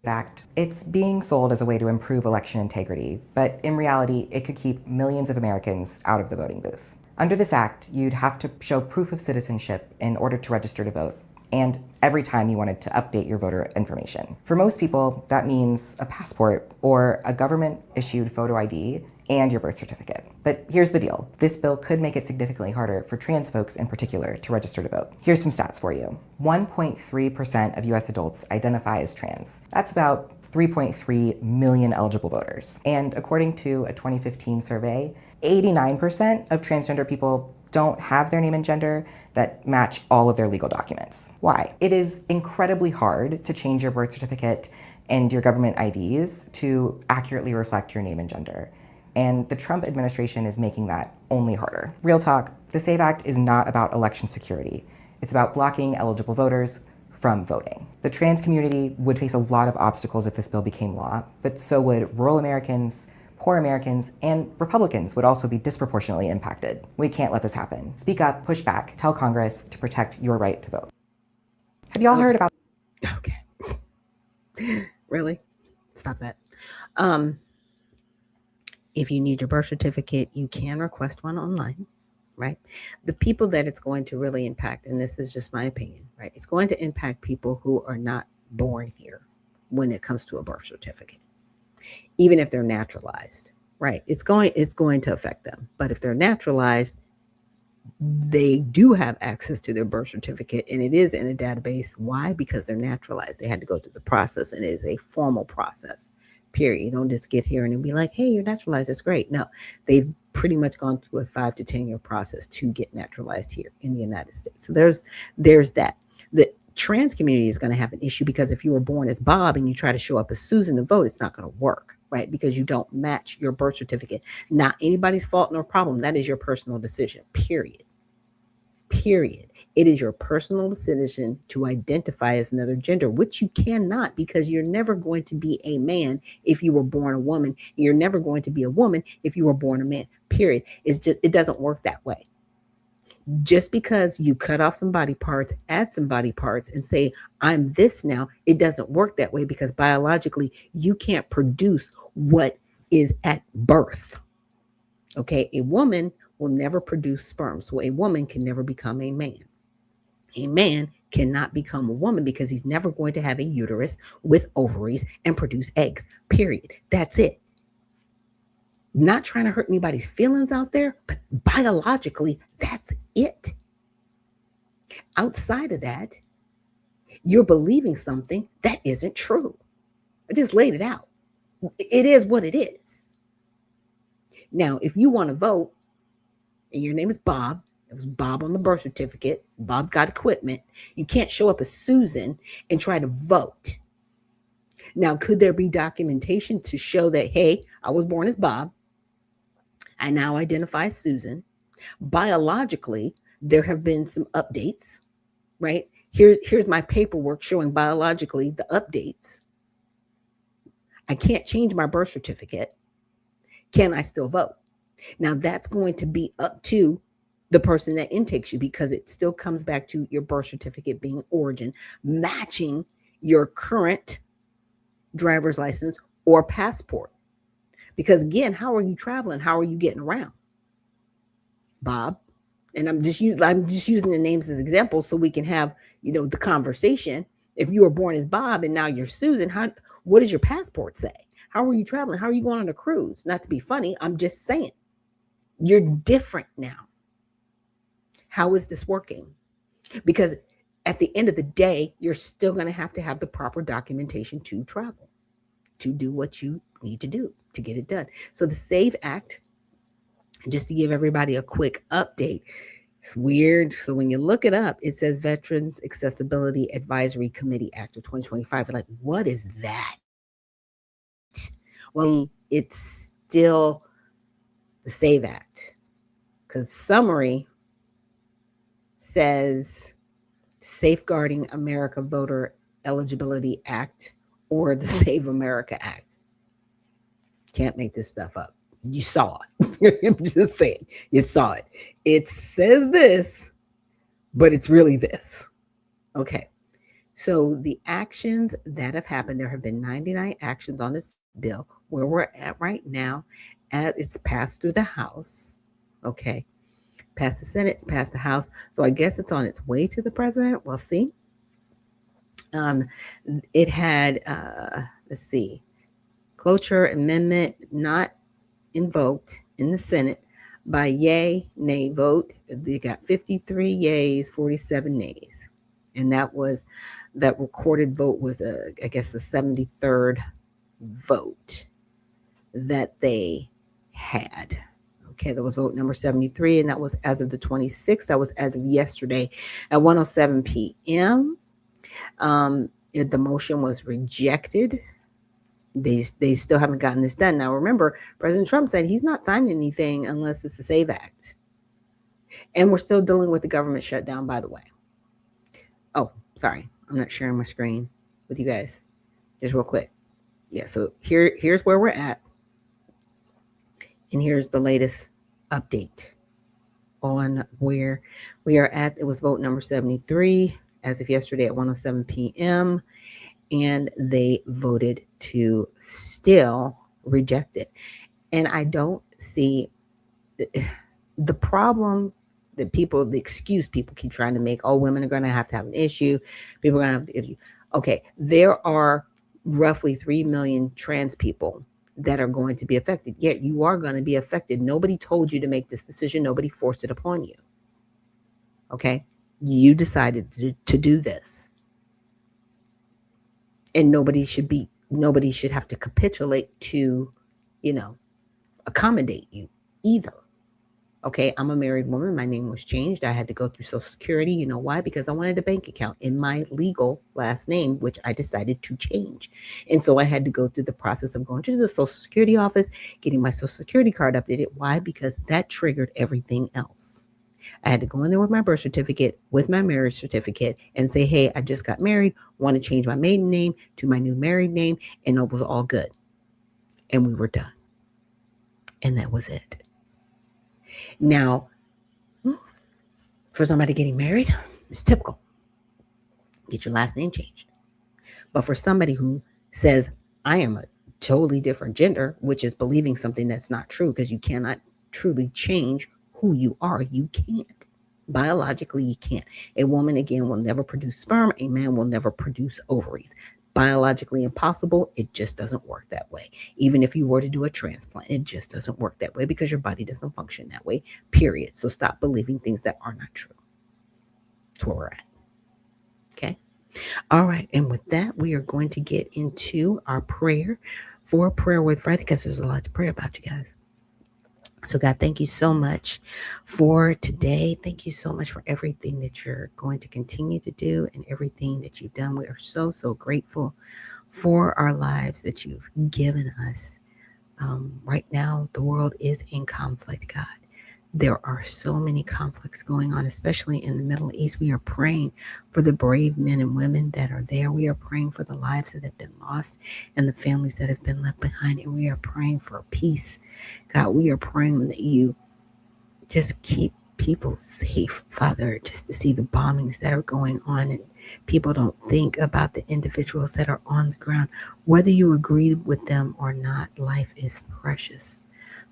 Act. It's being sold as a way to improve election integrity, but in reality, it could keep millions of Americans out of the voting booth. Under this act, you'd have to show proof of citizenship in order to register to vote, and every time you wanted to update your voter information. For most people, that means a passport or a government-issued photo ID and your birth certificate. But here's the deal. This bill could make it significantly harder for trans folks in particular to register to vote. Here's some stats for you. 1.3% of US adults identify as trans. That's about 3.3 million eligible voters. And according to a 2015 survey, 89% of transgender people don't have their name and gender that match all of their legal documents. Why? It is incredibly hard to change your birth certificate and your government IDs to accurately reflect your name and gender. And the Trump administration is making that only harder. Real talk, the SAVE Act is not about election security. It's about blocking eligible voters from voting. The trans community would face a lot of obstacles if this bill became law, but so would rural Americans, poor Americans, and Republicans would also be disproportionately impacted. We can't let this happen. Speak up, push back, tell Congress to protect your right to vote. Have y'all heard about... Okay. Really? Stop that. Um, if you need your birth certificate, you can request one online, right? The people that it's going to really impact, and this is just my opinion, right? It's going to impact people who are not born here when it comes to a birth certificate, even if they're naturalized, right? It's going to affect them. But if they're naturalized, they do have access to their birth certificate and it is in a database. Why? Because they're naturalized. They had to go through the process and it is a formal process, period. You don't just get here and be like, hey, you're naturalized. That's great. No, they've pretty much gone through a 5 to 10 year process to get naturalized here in the United States. So there's that. The trans community is going to have an issue because if you were born as Bob and you try to show up as Susan to vote, it's not going to work, right? Because you don't match your birth certificate. Not anybody's fault nor problem. That is your personal decision, period. Period. It is your personal decision to identify as another gender, which you cannot because you're never going to be a man if you were born a woman. You're never going to be a woman if you were born a man. Period. It doesn't work that way. Just because you cut off some body parts, add some body parts, and say, I'm this now, it doesn't work that way because biologically you can't produce what is at birth. Okay, a woman will never produce sperm, so a woman can never become a man. A man cannot become a woman because he's never going to have a uterus with ovaries and produce eggs, period. That's it. Not trying to hurt anybody's feelings out there, but biologically, that's it. Outside of that, you're believing something that isn't true. I just laid it out. It is what it is. Now, if you want to vote and your name is Bob, it was Bob on the birth certificate, Bob's got equipment, you can't show up as Susan and try to vote. Now, could there be documentation to show that, hey, I was born as Bob, I now identify as Susan? Biologically, there have been some updates, right? Here's my paperwork showing biologically the updates. I can't change my birth certificate. Can I still vote? Now, that's going to be up to the person that intakes you because it still comes back to your birth certificate being origin, matching your current driver's license or passport. Because again, how are you traveling? How are you getting around? Bob. And I'm just using the names as examples so we can have, the conversation. If you were born as Bob and now you're Susan, what does your passport say? How are you traveling? How are you going on a cruise? Not to be funny, I'm just saying. You're different now. How is this working? Because at the end of the day, you're still going to have the proper documentation to travel, to do what you need to do to get it done. So the SAVE Act, just to give everybody a quick update, it's weird. So when you look it up, it says Veterans Accessibility Advisory Committee Act of 2025. You're like, what is that? Well, it's still the SAVE Act because summary says Safeguarding America Voter Eligibility Act or the Save America Act. Can't make this stuff up. You saw it. I'm just saying, you saw it. It says this, but it's really this. Okay. So the actions that have happened, there have been 99 actions on this bill. Where we're at right now, it's passed through the House. Okay. Passed the Senate, it's passed the House. So I guess it's on its way to the president. We'll see. It had, let's see, cloture amendment not invoked in the Senate by yay, nay vote. They got 53 yays, 47 nays. And that recorded vote was, I guess, the 73rd vote that they had. Okay, that was vote number 73, and that was as of the 26th. That was as of yesterday at 1:07 p.m. The motion was rejected. They still haven't gotten this done. Now, remember, President Trump said he's not signing anything unless it's a SAVE Act. And we're still dealing with the government shutdown, by the way. Oh, sorry. I'm not sharing my screen with you guys. Just real quick. Yeah, so here's where we're at. And here's the latest update on where we are at. It was vote number 73 as of yesterday at 1:07 p.m. and they voted to still reject it. And I don't see the problem that the excuse people keep trying to make. Oh, women are going to have an issue. People are going to have the issue. Okay, there are roughly 3 million trans people that are going to be affected. Yet you are going to be affected. Nobody told you to make this decision. Nobody forced it upon you. Okay, you decided to do this, and nobody should have to capitulate to, accommodate you either. Okay, I'm a married woman. My name was changed. I had to go through Social Security. You know why? Because I wanted a bank account in my legal last name, which I decided to change. And so I had to go through the process of going to the Social Security office, getting my Social Security card updated. Why? Because that triggered everything else. I had to go in there with my birth certificate, with my marriage certificate, and say, hey, I just got married, want to change my maiden name to my new married name, and it was all good. And we were done. And that was it. Now, for somebody getting married, it's typical. Get your last name changed. But for somebody who says, I am a totally different gender, which is believing something that's not true, because you cannot truly change who you are. You can't. Biologically, you can't. A woman, again, will never produce sperm. A man will never produce ovaries. Biologically impossible. It just doesn't work that way. Even if you were to do a transplant, it just doesn't work that way because your body doesn't function that way, period. So stop believing things that are not true. That's where we're at. Okay. All right. And with that, we are going to get into our prayer for Prayer with Friday, because there's a lot to pray about, you guys. So God, thank you so much for today. Thank you so much for everything that you're going to continue to do and everything that you've done. We are so, so grateful for our lives that you've given us. Right now, the world is in conflict, God. There are so many conflicts going on, especially in the Middle East. We are praying for the brave men and women that are there. We are praying for the lives that have been lost and the families that have been left behind. And we are praying for peace. God, we are praying that you just keep people safe, Father, just to see the bombings that are going on. And people don't think about the individuals that are on the ground. Whether you agree with them or not, life is precious,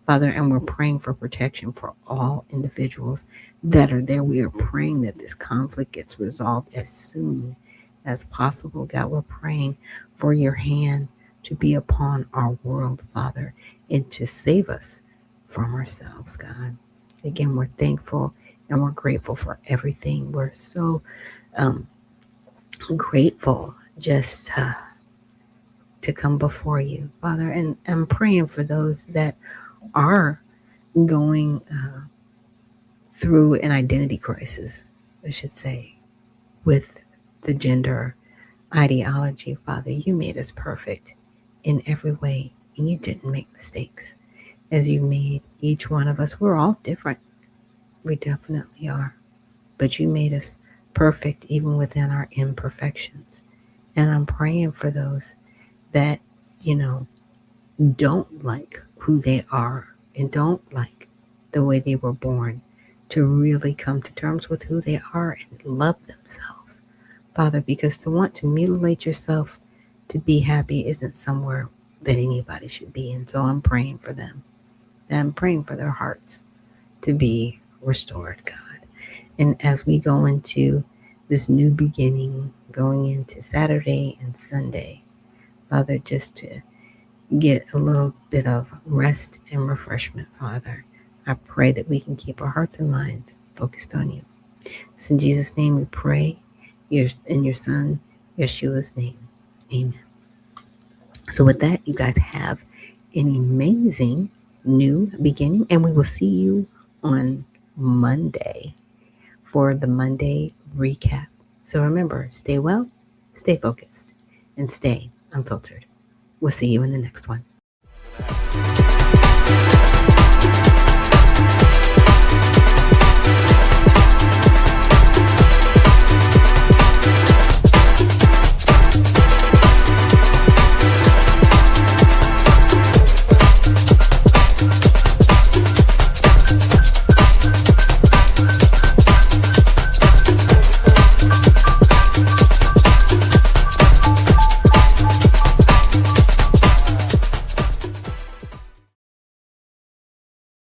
Father, and we're praying for protection for all individuals that are there. We are praying that this conflict gets resolved as soon as possible. God, we're praying for your hand to be upon our world, Father, and to save us from ourselves, God. Again, we're thankful and we're grateful for everything. We're so grateful just to come before you, Father, and I'm praying for those that are going through an identity crisis, I should say, with the gender ideology. Father, you made us perfect in every way, and you didn't make mistakes. As you made each one of us, we're all different. We definitely are. But you made us perfect even within our imperfections. And I'm praying for those that, don't like who they are and don't like the way they were born, to really come to terms with who they are and love themselves, Father, because to want to mutilate yourself to be happy isn't somewhere that anybody should be. And so I'm praying for them. I'm praying for their hearts to be restored, God. And as we go into this new beginning, going into Saturday and Sunday, Father, just to get a little bit of rest and refreshment, Father, I pray that we can keep our hearts and minds focused on you. It's in Jesus' name we pray, in your Son, Yeshua's name. Amen. So with that, you guys have an amazing new beginning, and we will see you on Monday for the Monday recap. So remember, stay well, stay focused, and stay unfiltered. We'll see you in the next one.